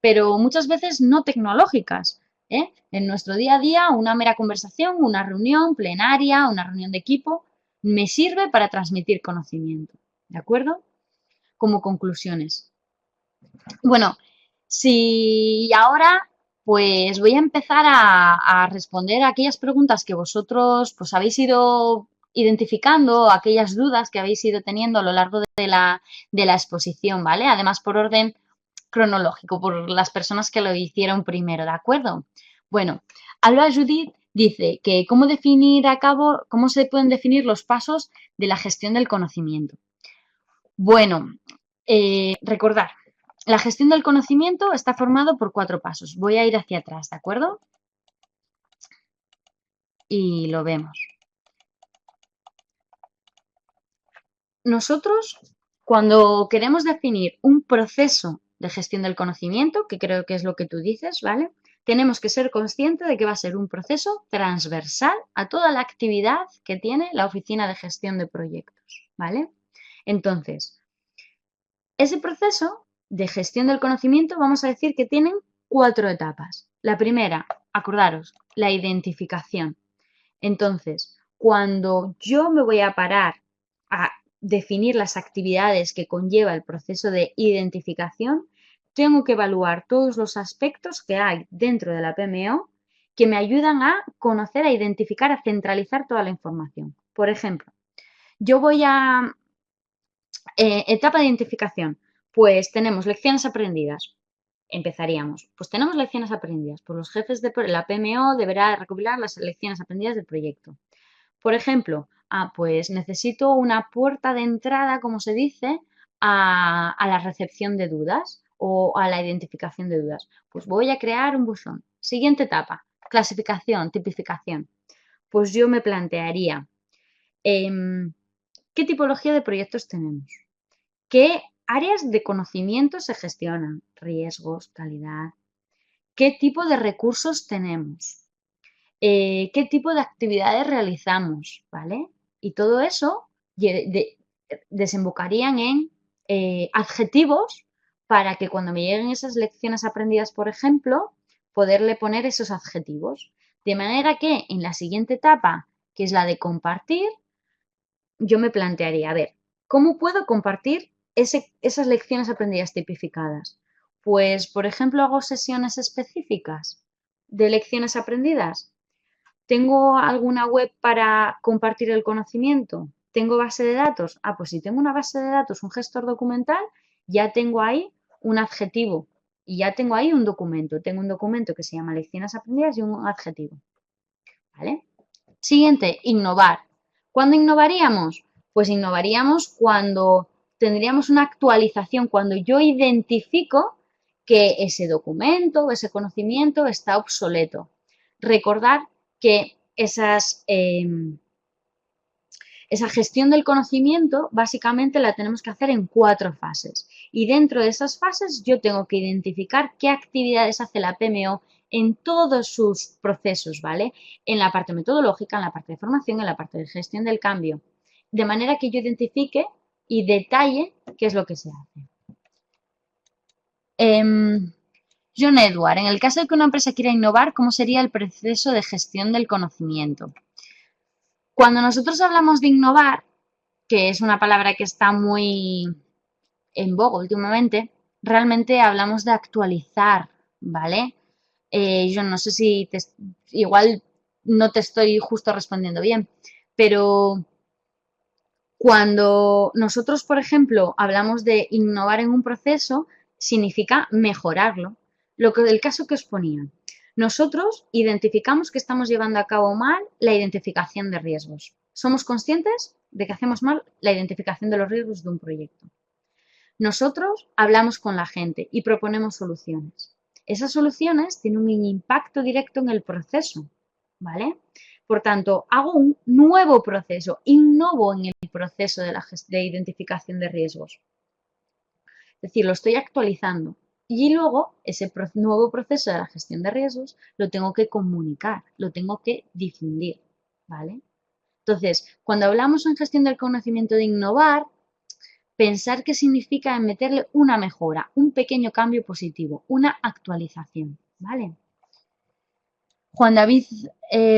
pero muchas veces no tecnológicas, ¿eh? En nuestro día a día, una mera conversación, una reunión plenaria, una reunión de equipo, me sirve para transmitir conocimiento, ¿de acuerdo? Como conclusiones. Bueno, si ahora pues voy a empezar a responder a aquellas preguntas que vosotros pues habéis ido identificando, aquellas dudas que habéis ido teniendo a lo largo de la exposición, ¿vale? Además por orden cronológico, por las personas que lo hicieron primero, ¿de acuerdo? Bueno, Alba Judith dice que cómo se pueden definir los pasos de la gestión del conocimiento. Bueno, recordar, la gestión del conocimiento está formado por 4 pasos. Voy a ir hacia atrás, ¿de acuerdo? Y lo vemos. Nosotros, cuando queremos definir un proceso de gestión del conocimiento, que creo que es lo que tú dices, ¿vale? Tenemos que ser conscientes de que va a ser un proceso transversal a toda la actividad que tiene la Oficina de Gestión de Proyectos, ¿vale? Entonces, ese proceso de gestión del conocimiento vamos a decir que tienen 4 etapas. La primera, acordaros, la identificación. Entonces, cuando yo me voy a parar a definir las actividades que conlleva el proceso de identificación, tengo que evaluar todos los aspectos que hay dentro de la PMO que me ayudan a conocer, a identificar, a centralizar toda la información. Por ejemplo, yo voy a etapa de identificación. Pues tenemos lecciones aprendidas. Empezaríamos. Pues tenemos lecciones aprendidas. Pues los jefes de la PMO deberá recopilar las lecciones aprendidas del proyecto. Por ejemplo, pues necesito una puerta de entrada, como se dice, a la recepción de dudas o a la identificación de dudas. Pues voy a crear un buzón. Siguiente etapa, clasificación, tipificación. Pues yo me plantearía, ¿qué tipología de proyectos tenemos? ¿Qué áreas de conocimiento se gestionan? Riesgos, calidad. ¿Qué tipo de recursos tenemos? ¿Qué tipo de actividades realizamos? ¿Vale? Y todo eso desembocarían en adjetivos para que cuando me lleguen esas lecciones aprendidas, por ejemplo, poderle poner esos adjetivos. De manera que en la siguiente etapa, que es la de compartir, yo me plantearía, a ver, ¿cómo puedo compartir esas lecciones aprendidas tipificadas? Pues, por ejemplo, hago sesiones específicas de lecciones aprendidas. ¿Tengo alguna web para compartir el conocimiento? ¿Tengo base de datos? Pues si tengo una base de datos, un gestor documental, ya tengo ahí un adjetivo y ya tengo ahí un documento. Tengo un documento que se llama lecciones aprendidas y un adjetivo. ¿Vale? Siguiente, innovar. ¿Cuándo innovaríamos? Pues innovaríamos cuando tendríamos una actualización, cuando yo identifico que ese documento o ese conocimiento está obsoleto. Recordar que esa gestión del conocimiento básicamente la tenemos que hacer en 4 fases. Y dentro de esas fases yo tengo que identificar qué actividades hace la PMO en todos sus procesos, ¿vale? En la parte metodológica, en la parte de formación, en la parte de gestión del cambio. De manera que yo identifique y detalle qué es lo que se hace. John Edward, en el caso de que una empresa quiera innovar, ¿cómo sería el proceso de gestión del conocimiento? Cuando nosotros hablamos de innovar, que es una palabra que está muy en boga últimamente, realmente hablamos de actualizar, ¿vale? Yo no sé si igual no te estoy justo respondiendo bien, pero cuando nosotros, por ejemplo, hablamos de innovar en un proceso, significa mejorarlo. El caso que os ponía. Nosotros identificamos que estamos llevando a cabo mal la identificación de riesgos. Somos conscientes de que hacemos mal la identificación de los riesgos de un proyecto. Nosotros hablamos con la gente y proponemos soluciones. Esas soluciones tienen un impacto directo en el proceso, ¿vale? Por tanto, hago un nuevo proceso, innovo en el proceso de identificación de riesgos. Es decir, lo estoy actualizando. Y luego, ese nuevo proceso de la gestión de riesgos lo tengo que comunicar, lo tengo que difundir, ¿vale? Entonces, cuando hablamos en gestión del conocimiento de innovar, pensar qué significa en meterle una mejora, un pequeño cambio positivo, una actualización, ¿vale? Juan David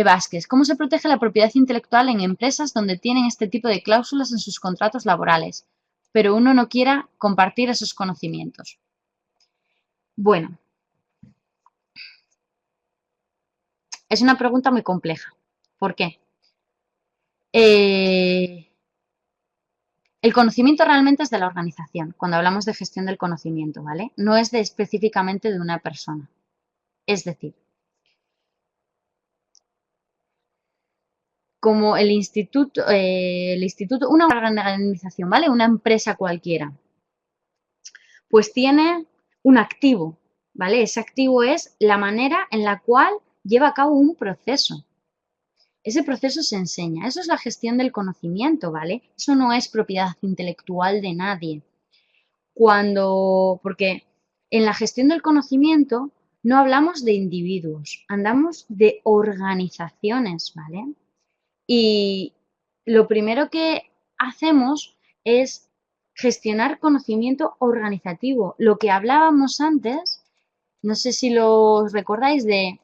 Vázquez, ¿cómo se protege la propiedad intelectual en empresas donde tienen este tipo de cláusulas en sus contratos laborales, pero uno no quiera compartir esos conocimientos? Bueno, es una pregunta muy compleja. ¿Por qué? Eh, el conocimiento realmente es de la organización, cuando hablamos de gestión del conocimiento, ¿vale? No es específicamente de una persona. Es decir, como el instituto, una organización, ¿vale? Una empresa cualquiera, pues tiene un activo, ¿vale? Ese activo es la manera en la cual lleva a cabo un proceso. Ese proceso se enseña, eso es la gestión del conocimiento, ¿vale? Eso no es propiedad intelectual de nadie. Porque en la gestión del conocimiento no hablamos de individuos, hablamos de organizaciones, ¿vale? Y lo primero que hacemos es gestionar conocimiento organizativo. Lo que hablábamos antes, no sé si lo recordáis, de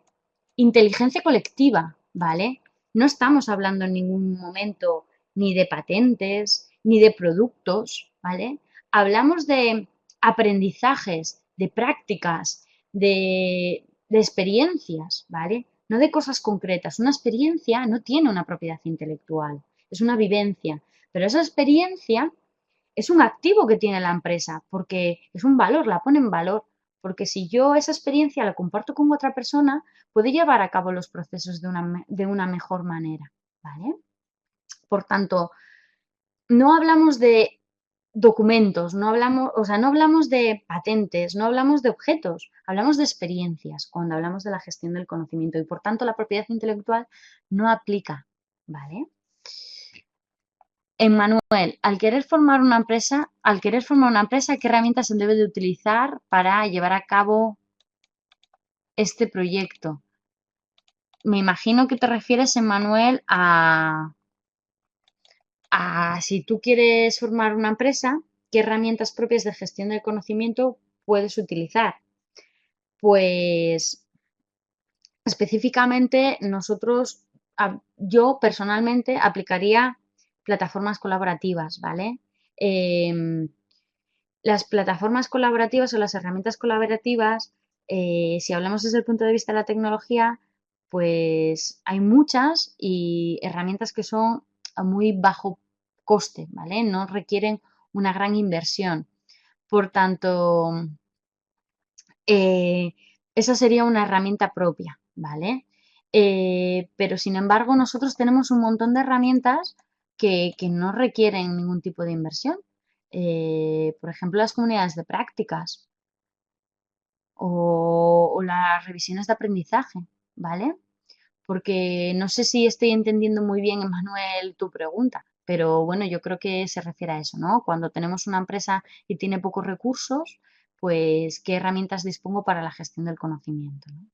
inteligencia colectiva, ¿vale? No estamos hablando en ningún momento ni de patentes, ni de productos, ¿vale? Hablamos de aprendizajes, de prácticas, de experiencias, ¿vale? No de cosas concretas. Una experiencia no tiene una propiedad intelectual, es una vivencia, pero esa experiencia es un activo que tiene la empresa porque es un valor, la pone en valor. Porque si yo esa experiencia la comparto con otra persona, puede llevar a cabo los procesos de una mejor manera, ¿vale? Por tanto, no hablamos de documentos, no hablamos, o sea, no hablamos de patentes, no hablamos de objetos, hablamos de experiencias cuando hablamos de la gestión del conocimiento y por tanto la propiedad intelectual no aplica, ¿vale? Emmanuel, al querer formar una empresa, ¿qué herramientas se debe de utilizar para llevar a cabo este proyecto? Me imagino que te refieres, Emmanuel, a si tú quieres formar una empresa, ¿qué herramientas propias de gestión del conocimiento puedes utilizar? Pues específicamente yo personalmente aplicaría plataformas colaborativas, ¿vale? Em, las plataformas colaborativas o las herramientas colaborativas, si hablamos desde el punto de vista de la tecnología, pues hay muchas y herramientas que son a muy bajo coste, ¿vale? No requieren una gran inversión. Por tanto, eh, esa sería una herramienta propia, ¿vale? Pero sin embargo, nosotros tenemos un montón de herramientas que no requieren ningún tipo de inversión. Por ejemplo, las comunidades de prácticas o las revisiones de aprendizaje, ¿vale? Porque no sé si estoy entendiendo muy bien, Emanuel, tu pregunta, pero bueno, yo creo que se refiere a eso, ¿no? Cuando tenemos una empresa y tiene pocos recursos, pues, ¿qué herramientas dispongo para la gestión del conocimiento, ¿no?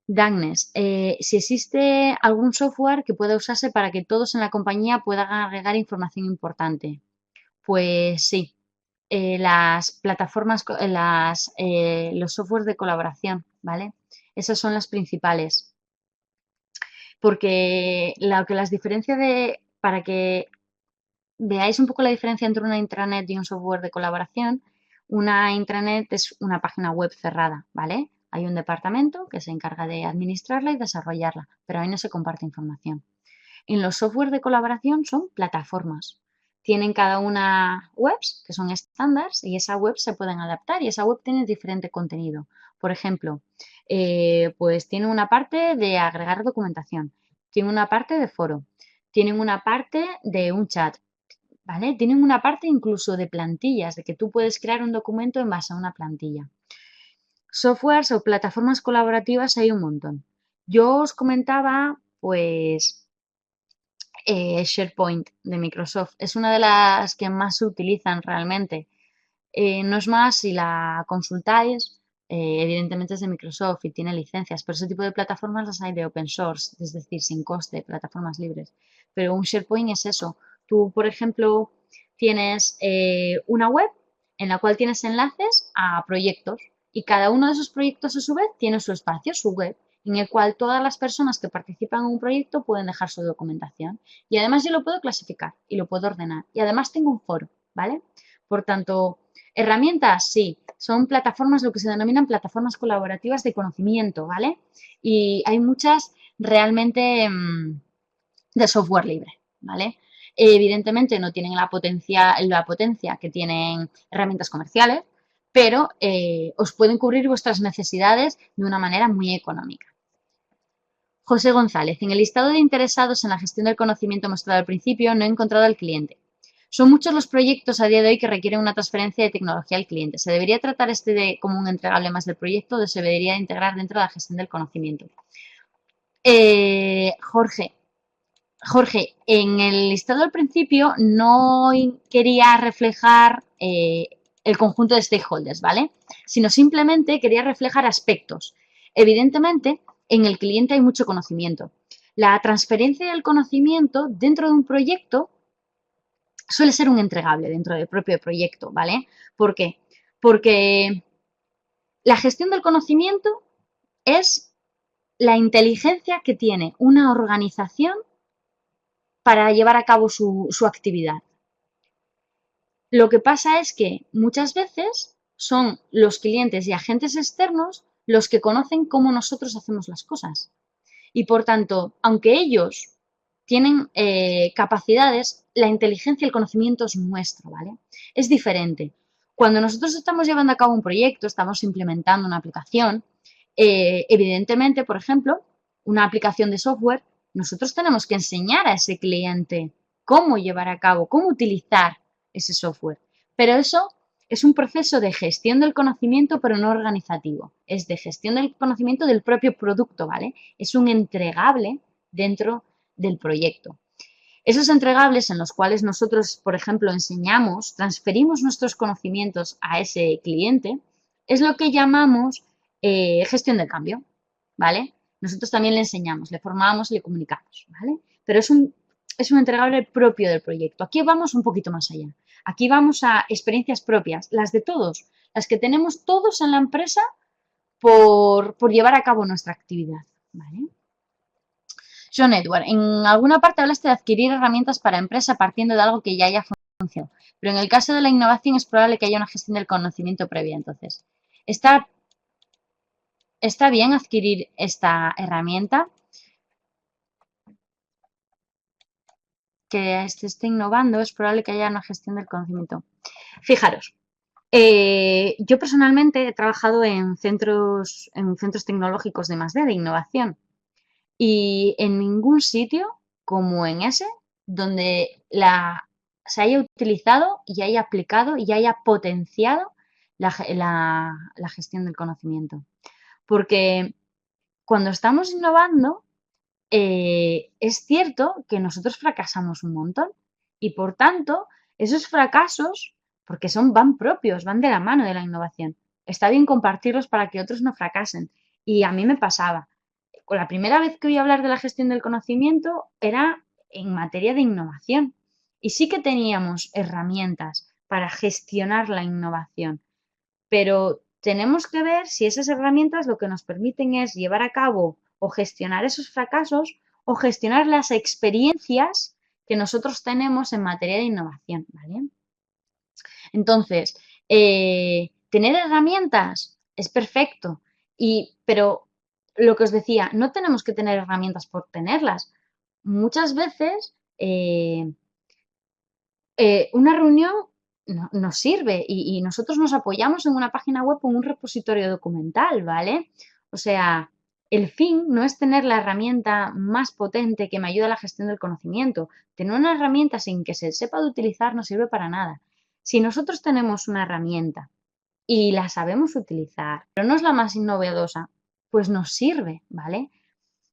Dagnes, si existe algún software que pueda usarse para que todos en la compañía puedan agregar información importante. Pues sí, las plataformas, los softwares de colaboración, ¿vale? Esas son las principales. Porque lo que las diferencia para que veáis un poco la diferencia entre una intranet y un software de colaboración, una intranet es una página web cerrada, ¿vale? Hay un departamento que se encarga de administrarla y desarrollarla, pero ahí no se comparte información. En los software de colaboración son plataformas. Tienen cada una webs que son estándares y esa web se pueden adaptar y esa web tiene diferente contenido. Por ejemplo, pues tiene una parte de agregar documentación, tiene una parte de foro, tienen una parte de un chat, ¿vale? Tienen una parte incluso de plantillas, de que tú puedes crear un documento en base a una plantilla. Softwares o plataformas colaborativas hay un montón. Yo os comentaba pues SharePoint de Microsoft. Es una de las que más se utilizan realmente. No es más, si la consultáis, evidentemente es de Microsoft y tiene licencias, pero ese tipo de plataformas las hay de open source, es decir, sin coste, plataformas libres. Pero un SharePoint es eso. Tú, por ejemplo, tienes una web en la cual tienes enlaces a proyectos y cada uno de esos proyectos a su vez tiene su espacio, su web, en el cual todas las personas que participan en un proyecto pueden dejar su documentación. Y además yo lo puedo clasificar y lo puedo ordenar. Y además tengo un foro, ¿vale? Por tanto, herramientas, sí, son plataformas, lo que se denominan plataformas colaborativas de conocimiento, ¿vale? Y hay muchas realmente de software libre, ¿vale? Evidentemente no tienen la potencia que tienen herramientas comerciales, pero os pueden cubrir vuestras necesidades de una manera muy económica. José González, en el listado de interesados en la gestión del conocimiento mostrado al principio no he encontrado al cliente. Son muchos los proyectos a día de hoy que requieren una transferencia de tecnología al cliente. ¿Se debería tratar como un entregable más del proyecto o se debería integrar dentro de la gestión del conocimiento? Jorge, en el listado al principio no quería reflejar el conjunto de stakeholders, ¿vale? Sino simplemente quería reflejar aspectos. Evidentemente, en el cliente hay mucho conocimiento. La transferencia del conocimiento dentro de un proyecto suele ser un entregable dentro del propio proyecto, ¿vale? ¿Por qué? Porque la gestión del conocimiento es la inteligencia que tiene una organización para llevar a cabo su actividad. Lo que pasa es que muchas veces son los clientes y agentes externos los que conocen cómo nosotros hacemos las cosas. Y por tanto, aunque ellos tienen capacidades, la inteligencia y el conocimiento es nuestro, ¿vale? Es diferente. Cuando nosotros estamos llevando a cabo un proyecto, estamos implementando una aplicación, evidentemente, por ejemplo, una aplicación de software, nosotros tenemos que enseñar a ese cliente cómo llevar a cabo, cómo utilizar ese software. Pero eso es un proceso de gestión del conocimiento, pero no organizativo. Es de gestión del conocimiento del propio producto, ¿vale? Es un entregable dentro del proyecto. Esos entregables en los cuales nosotros, por ejemplo, enseñamos, transferimos nuestros conocimientos a ese cliente, es lo que llamamos gestión del cambio, ¿vale? Nosotros también le enseñamos, le formamos y le comunicamos, ¿vale? Pero es un entregable propio del proyecto. Aquí vamos un poquito más allá. Aquí vamos a experiencias propias, las de todos, las que tenemos todos en la empresa por llevar a cabo nuestra actividad, ¿vale? John Edward, en alguna parte hablaste de adquirir herramientas para empresa partiendo de algo que ya haya funcionado, pero en el caso de la innovación es probable que haya una gestión del conocimiento previa. Entonces, ¿está bien adquirir esta herramienta que se esté innovando? Es probable que haya una gestión del conocimiento. Fijaros, yo personalmente he trabajado en centros tecnológicos de I+D, de innovación, y en ningún sitio como en ese donde se haya utilizado y haya aplicado y haya potenciado la gestión del conocimiento. Porque cuando estamos innovando, es cierto que nosotros fracasamos un montón y por tanto esos fracasos, porque van propios, van de la mano de la innovación. Está bien compartirlos para que otros no fracasen. Y a mí me pasaba. La primera vez que oí hablar de la gestión del conocimiento era en materia de innovación. Y sí que teníamos herramientas para gestionar la innovación, pero tenemos que ver si esas herramientas lo que nos permiten es llevar a cabo o gestionar esos fracasos o gestionar las experiencias que nosotros tenemos en materia de innovación, ¿vale? Entonces, tener herramientas es perfecto, pero lo que os decía, no tenemos que tener herramientas por tenerlas. Muchas veces una reunión nos sirve y nosotros nos apoyamos en una página web o en un repositorio documental, ¿vale? O sea, el fin no es tener la herramienta más potente que me ayuda a la gestión del conocimiento. Tener una herramienta sin que se sepa de utilizar no sirve para nada. Si nosotros tenemos una herramienta y la sabemos utilizar, pero no es la más novedosa, pues nos sirve, ¿vale?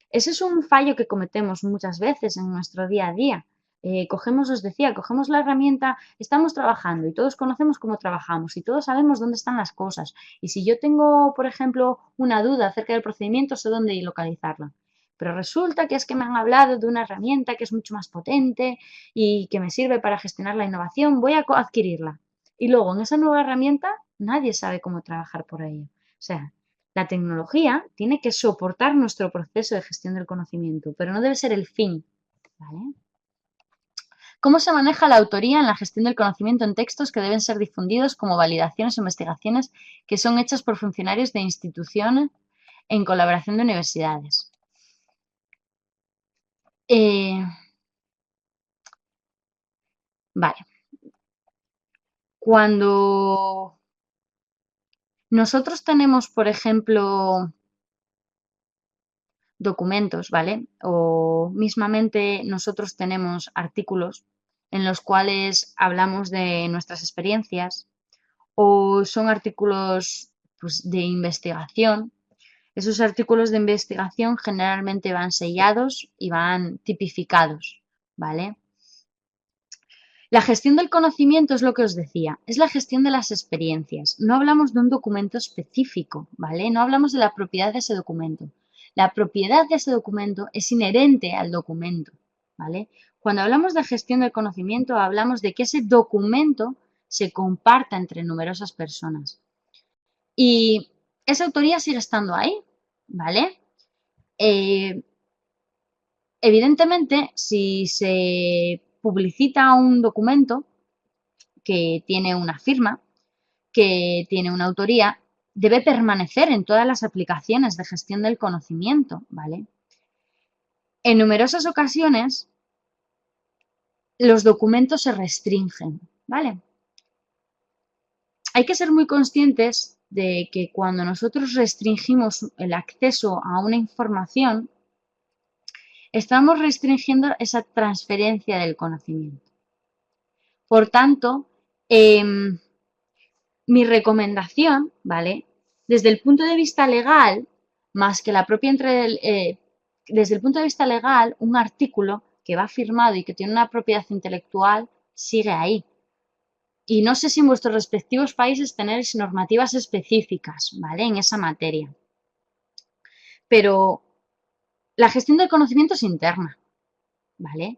Ese es un fallo que cometemos muchas veces en nuestro día a día. Os decía, cogemos la herramienta, estamos trabajando y todos conocemos cómo trabajamos y todos sabemos dónde están las cosas. Y si yo tengo, por ejemplo, una duda acerca del procedimiento, sé dónde localizarla. Pero resulta que es que me han hablado de una herramienta que es mucho más potente y que me sirve para gestionar la innovación, voy a adquirirla. Y luego en esa nueva herramienta nadie sabe cómo trabajar por ello. O sea, la tecnología tiene que soportar nuestro proceso de gestión del conocimiento, pero no debe ser el fin, ¿vale? ¿Cómo se maneja la autoría en la gestión del conocimiento en textos que deben ser difundidos como validaciones o investigaciones que son hechas por funcionarios de instituciones en colaboración de universidades? Vale. Cuando nosotros tenemos, por ejemplo, documentos, ¿vale? O mismamente nosotros tenemos artículos en los cuales hablamos de nuestras experiencias o son artículos pues, de investigación. Esos artículos de investigación generalmente van sellados y van tipificados, ¿vale? La gestión del conocimiento es lo que os decía, es la gestión de las experiencias. No hablamos de un documento específico, ¿vale? No hablamos de la propiedad de ese documento. La propiedad de ese documento es inherente al documento, ¿vale? Cuando hablamos de gestión del conocimiento, hablamos de que ese documento se comparta entre numerosas personas. Y esa autoría sigue estando ahí, ¿vale? Evidentemente, si se publicita un documento que tiene una firma, que tiene una autoría, debe permanecer en todas las aplicaciones de gestión del conocimiento, ¿vale? En numerosas ocasiones, los documentos se restringen, ¿vale? Hay que ser muy conscientes de que cuando nosotros restringimos el acceso a una información, estamos restringiendo esa transferencia del conocimiento. Por tanto, mi recomendación, ¿vale? Desde el punto de vista legal, más que la propia desde el punto de vista legal, un artículo que va firmado y que tiene una propiedad intelectual sigue ahí. Y no sé si en vuestros respectivos países tenéis normativas específicas, ¿vale? En esa materia. Pero la gestión del conocimiento es interna, ¿vale?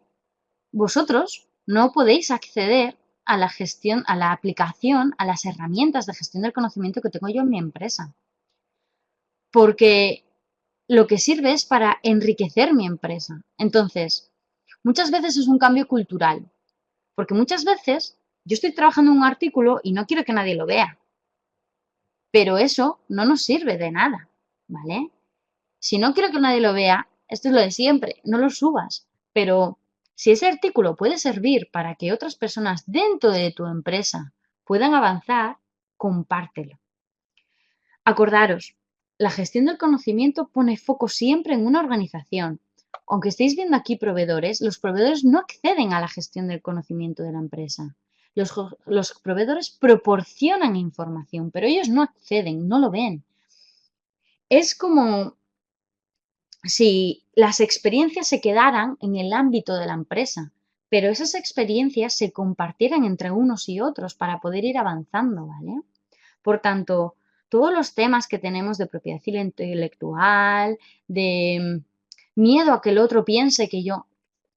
Vosotros no podéis acceder a la gestión, a la aplicación, a las herramientas de gestión del conocimiento que tengo yo en mi empresa. Porque lo que sirve es para enriquecer mi empresa. Entonces, muchas veces es un cambio cultural. Porque muchas veces yo estoy trabajando en un artículo y no quiero que nadie lo vea. Pero eso no nos sirve de nada, ¿vale? Si no quiero que nadie lo vea, esto es lo de siempre, no lo subas. Pero si ese artículo puede servir para que otras personas dentro de tu empresa puedan avanzar, compártelo. Acordaros, la gestión del conocimiento pone foco siempre en una organización. Aunque estéis viendo aquí proveedores, los proveedores no acceden a la gestión del conocimiento de la empresa. Los proveedores proporcionan información, pero ellos no acceden, no lo ven. Es como si las experiencias se quedaran en el ámbito de la empresa, pero esas experiencias se compartieran entre unos y otros para poder ir avanzando, ¿vale? Por tanto, todos los temas que tenemos de propiedad intelectual, de miedo a que el otro piense que yo,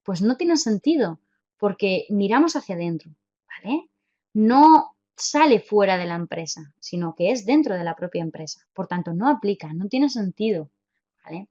pues no tienen sentido, porque miramos hacia adentro, ¿vale? No sale fuera de la empresa, sino que es dentro de la propia empresa. Por tanto, no aplica, no tiene sentido, ¿vale?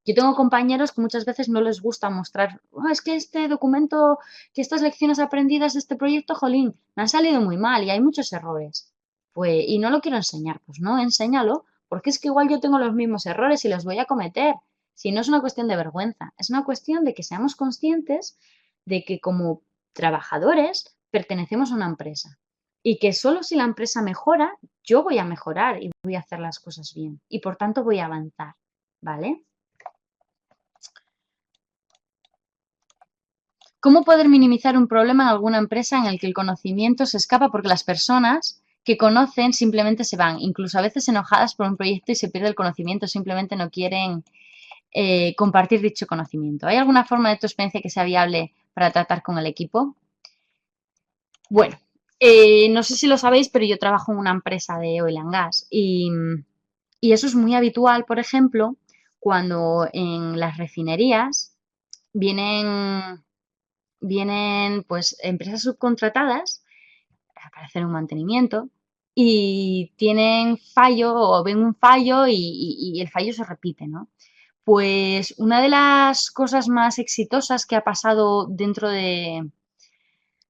Yo tengo compañeros que muchas veces no les gusta mostrar, "Oh, es que este documento, que estas lecciones aprendidas de este proyecto, jolín, me han salido muy mal y hay muchos errores. Pues, y no lo quiero enseñar, pues no, enséñalo, porque es que igual yo tengo los mismos errores y los voy a cometer. Si no es una cuestión de vergüenza, es una cuestión de que seamos conscientes de que como trabajadores pertenecemos a una empresa y que solo si la empresa mejora, yo voy a mejorar y voy a hacer las cosas bien y por tanto voy a avanzar, ¿vale? ¿Cómo poder minimizar un problema en alguna empresa en el que el conocimiento se escapa porque las personas que conocen simplemente se van, incluso a veces enojadas por un proyecto y se pierde el conocimiento, simplemente no quieren compartir dicho conocimiento. ¿Hay alguna forma de tu experiencia que sea viable para tratar con el equipo? Bueno, no sé si lo sabéis, pero yo trabajo en una empresa de oil and gas y eso es muy habitual, por ejemplo, cuando en las refinerías vienen, vienen pues empresas subcontratadas para hacer un mantenimiento y tienen fallo o ven un fallo y el fallo se repite, ¿no? Pues una de las cosas más exitosas que ha pasado dentro de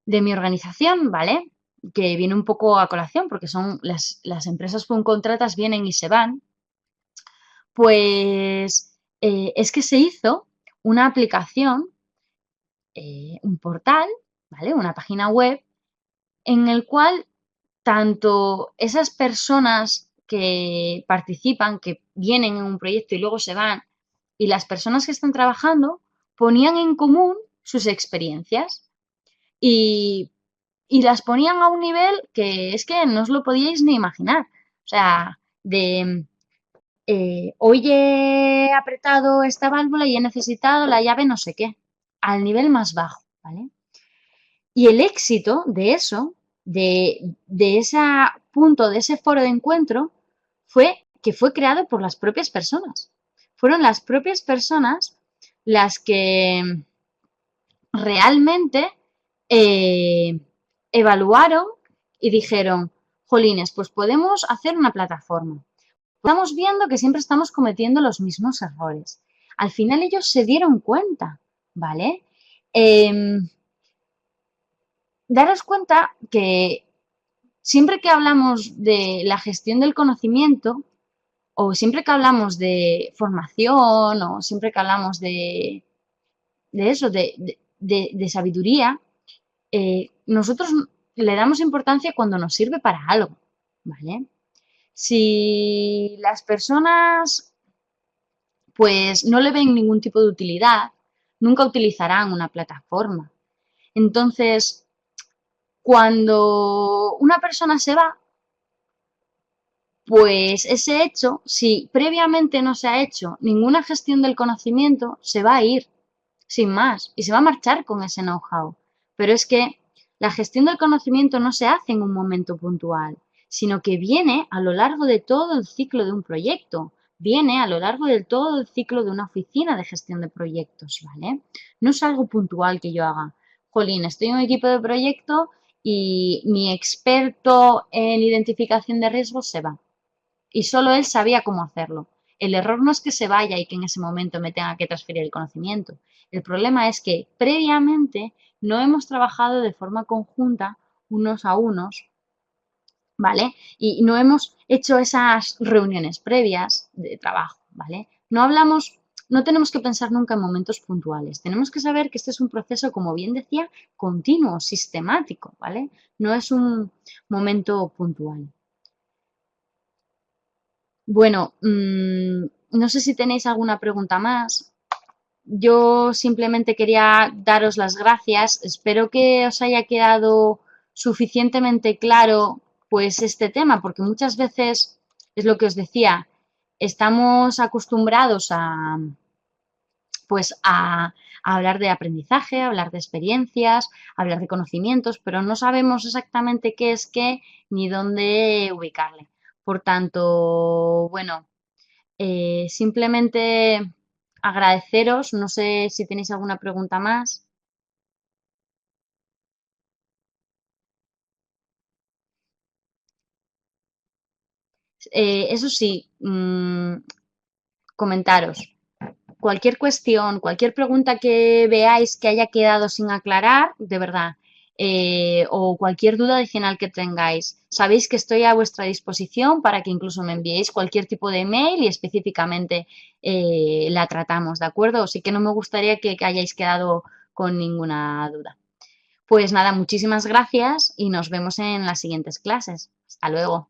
mi organización, ¿vale? Que viene un poco a colación porque son las empresas con contratas vienen y se van, pues es que se hizo una aplicación, un portal, ¿vale? Una página web en el cual tanto esas personas que participan, que vienen en un proyecto y luego se van, y las personas que están trabajando ponían en común sus experiencias y, y las ponían a un nivel que es que no os lo podíais ni imaginar. O sea, de hoy he apretado esta válvula y he necesitado la llave no sé qué, al nivel más bajo, ¿vale? Y el éxito de eso, de ese punto, de ese foro de encuentro, fue que fue creado por las propias personas. Fueron las propias personas las que realmente eh, evaluaron y dijeron, jolines, pues podemos hacer una plataforma. Estamos viendo que siempre estamos cometiendo los mismos errores. Al final ellos se dieron cuenta, ¿vale? Eh, Daros cuenta que siempre que hablamos de la gestión del conocimiento, o siempre que hablamos de formación, o siempre que hablamos de eso, de sabiduría, nosotros le damos importancia cuando nos sirve para algo, ¿vale? Si las personas pues no le ven ningún tipo de utilidad, nunca utilizarán una plataforma. Entonces, cuando una persona se va, pues ese hecho, si previamente no se ha hecho ninguna gestión del conocimiento, se va a ir, sin más, y se va a marchar con ese know-how. Pero es que la gestión del conocimiento no se hace en un momento puntual, sino que viene a lo largo de todo el ciclo de un proyecto, viene a lo largo de todo el ciclo de una oficina de gestión de proyectos, ¿vale? No es algo puntual que yo haga. Jolín, estoy en un equipo de proyecto y mi experto en identificación de riesgos se va y solo él sabía cómo hacerlo. El error no es que se vaya y que en ese momento me tenga que transferir el conocimiento. El problema es que previamente no hemos trabajado de forma conjunta unos a unos, ¿vale? Y no hemos hecho esas reuniones previas de trabajo, ¿vale? No hablamos, no tenemos que pensar nunca en momentos puntuales. Tenemos que saber que este es un proceso, como bien decía, continuo, sistemático, ¿vale? No es un momento puntual. Bueno, no sé si tenéis alguna pregunta más. Yo simplemente quería daros las gracias. Espero que os haya quedado suficientemente claro pues este tema, porque muchas veces es lo que os decía, estamos acostumbrados a hablar de aprendizaje, a hablar de experiencias, a hablar de conocimientos, pero no sabemos exactamente qué es qué ni dónde ubicarle. Por tanto, bueno, simplemente agradeceros, no sé si tenéis alguna pregunta más. Eso sí, comentaros. Cualquier cuestión, cualquier pregunta que veáis que haya quedado sin aclarar, de verdad, o cualquier duda adicional que tengáis, sabéis que estoy a vuestra disposición para que incluso me enviéis cualquier tipo de email y específicamente la tratamos, ¿de acuerdo? Así que no me gustaría que hayáis quedado con ninguna duda. Pues nada, muchísimas gracias y nos vemos en las siguientes clases. Hasta luego.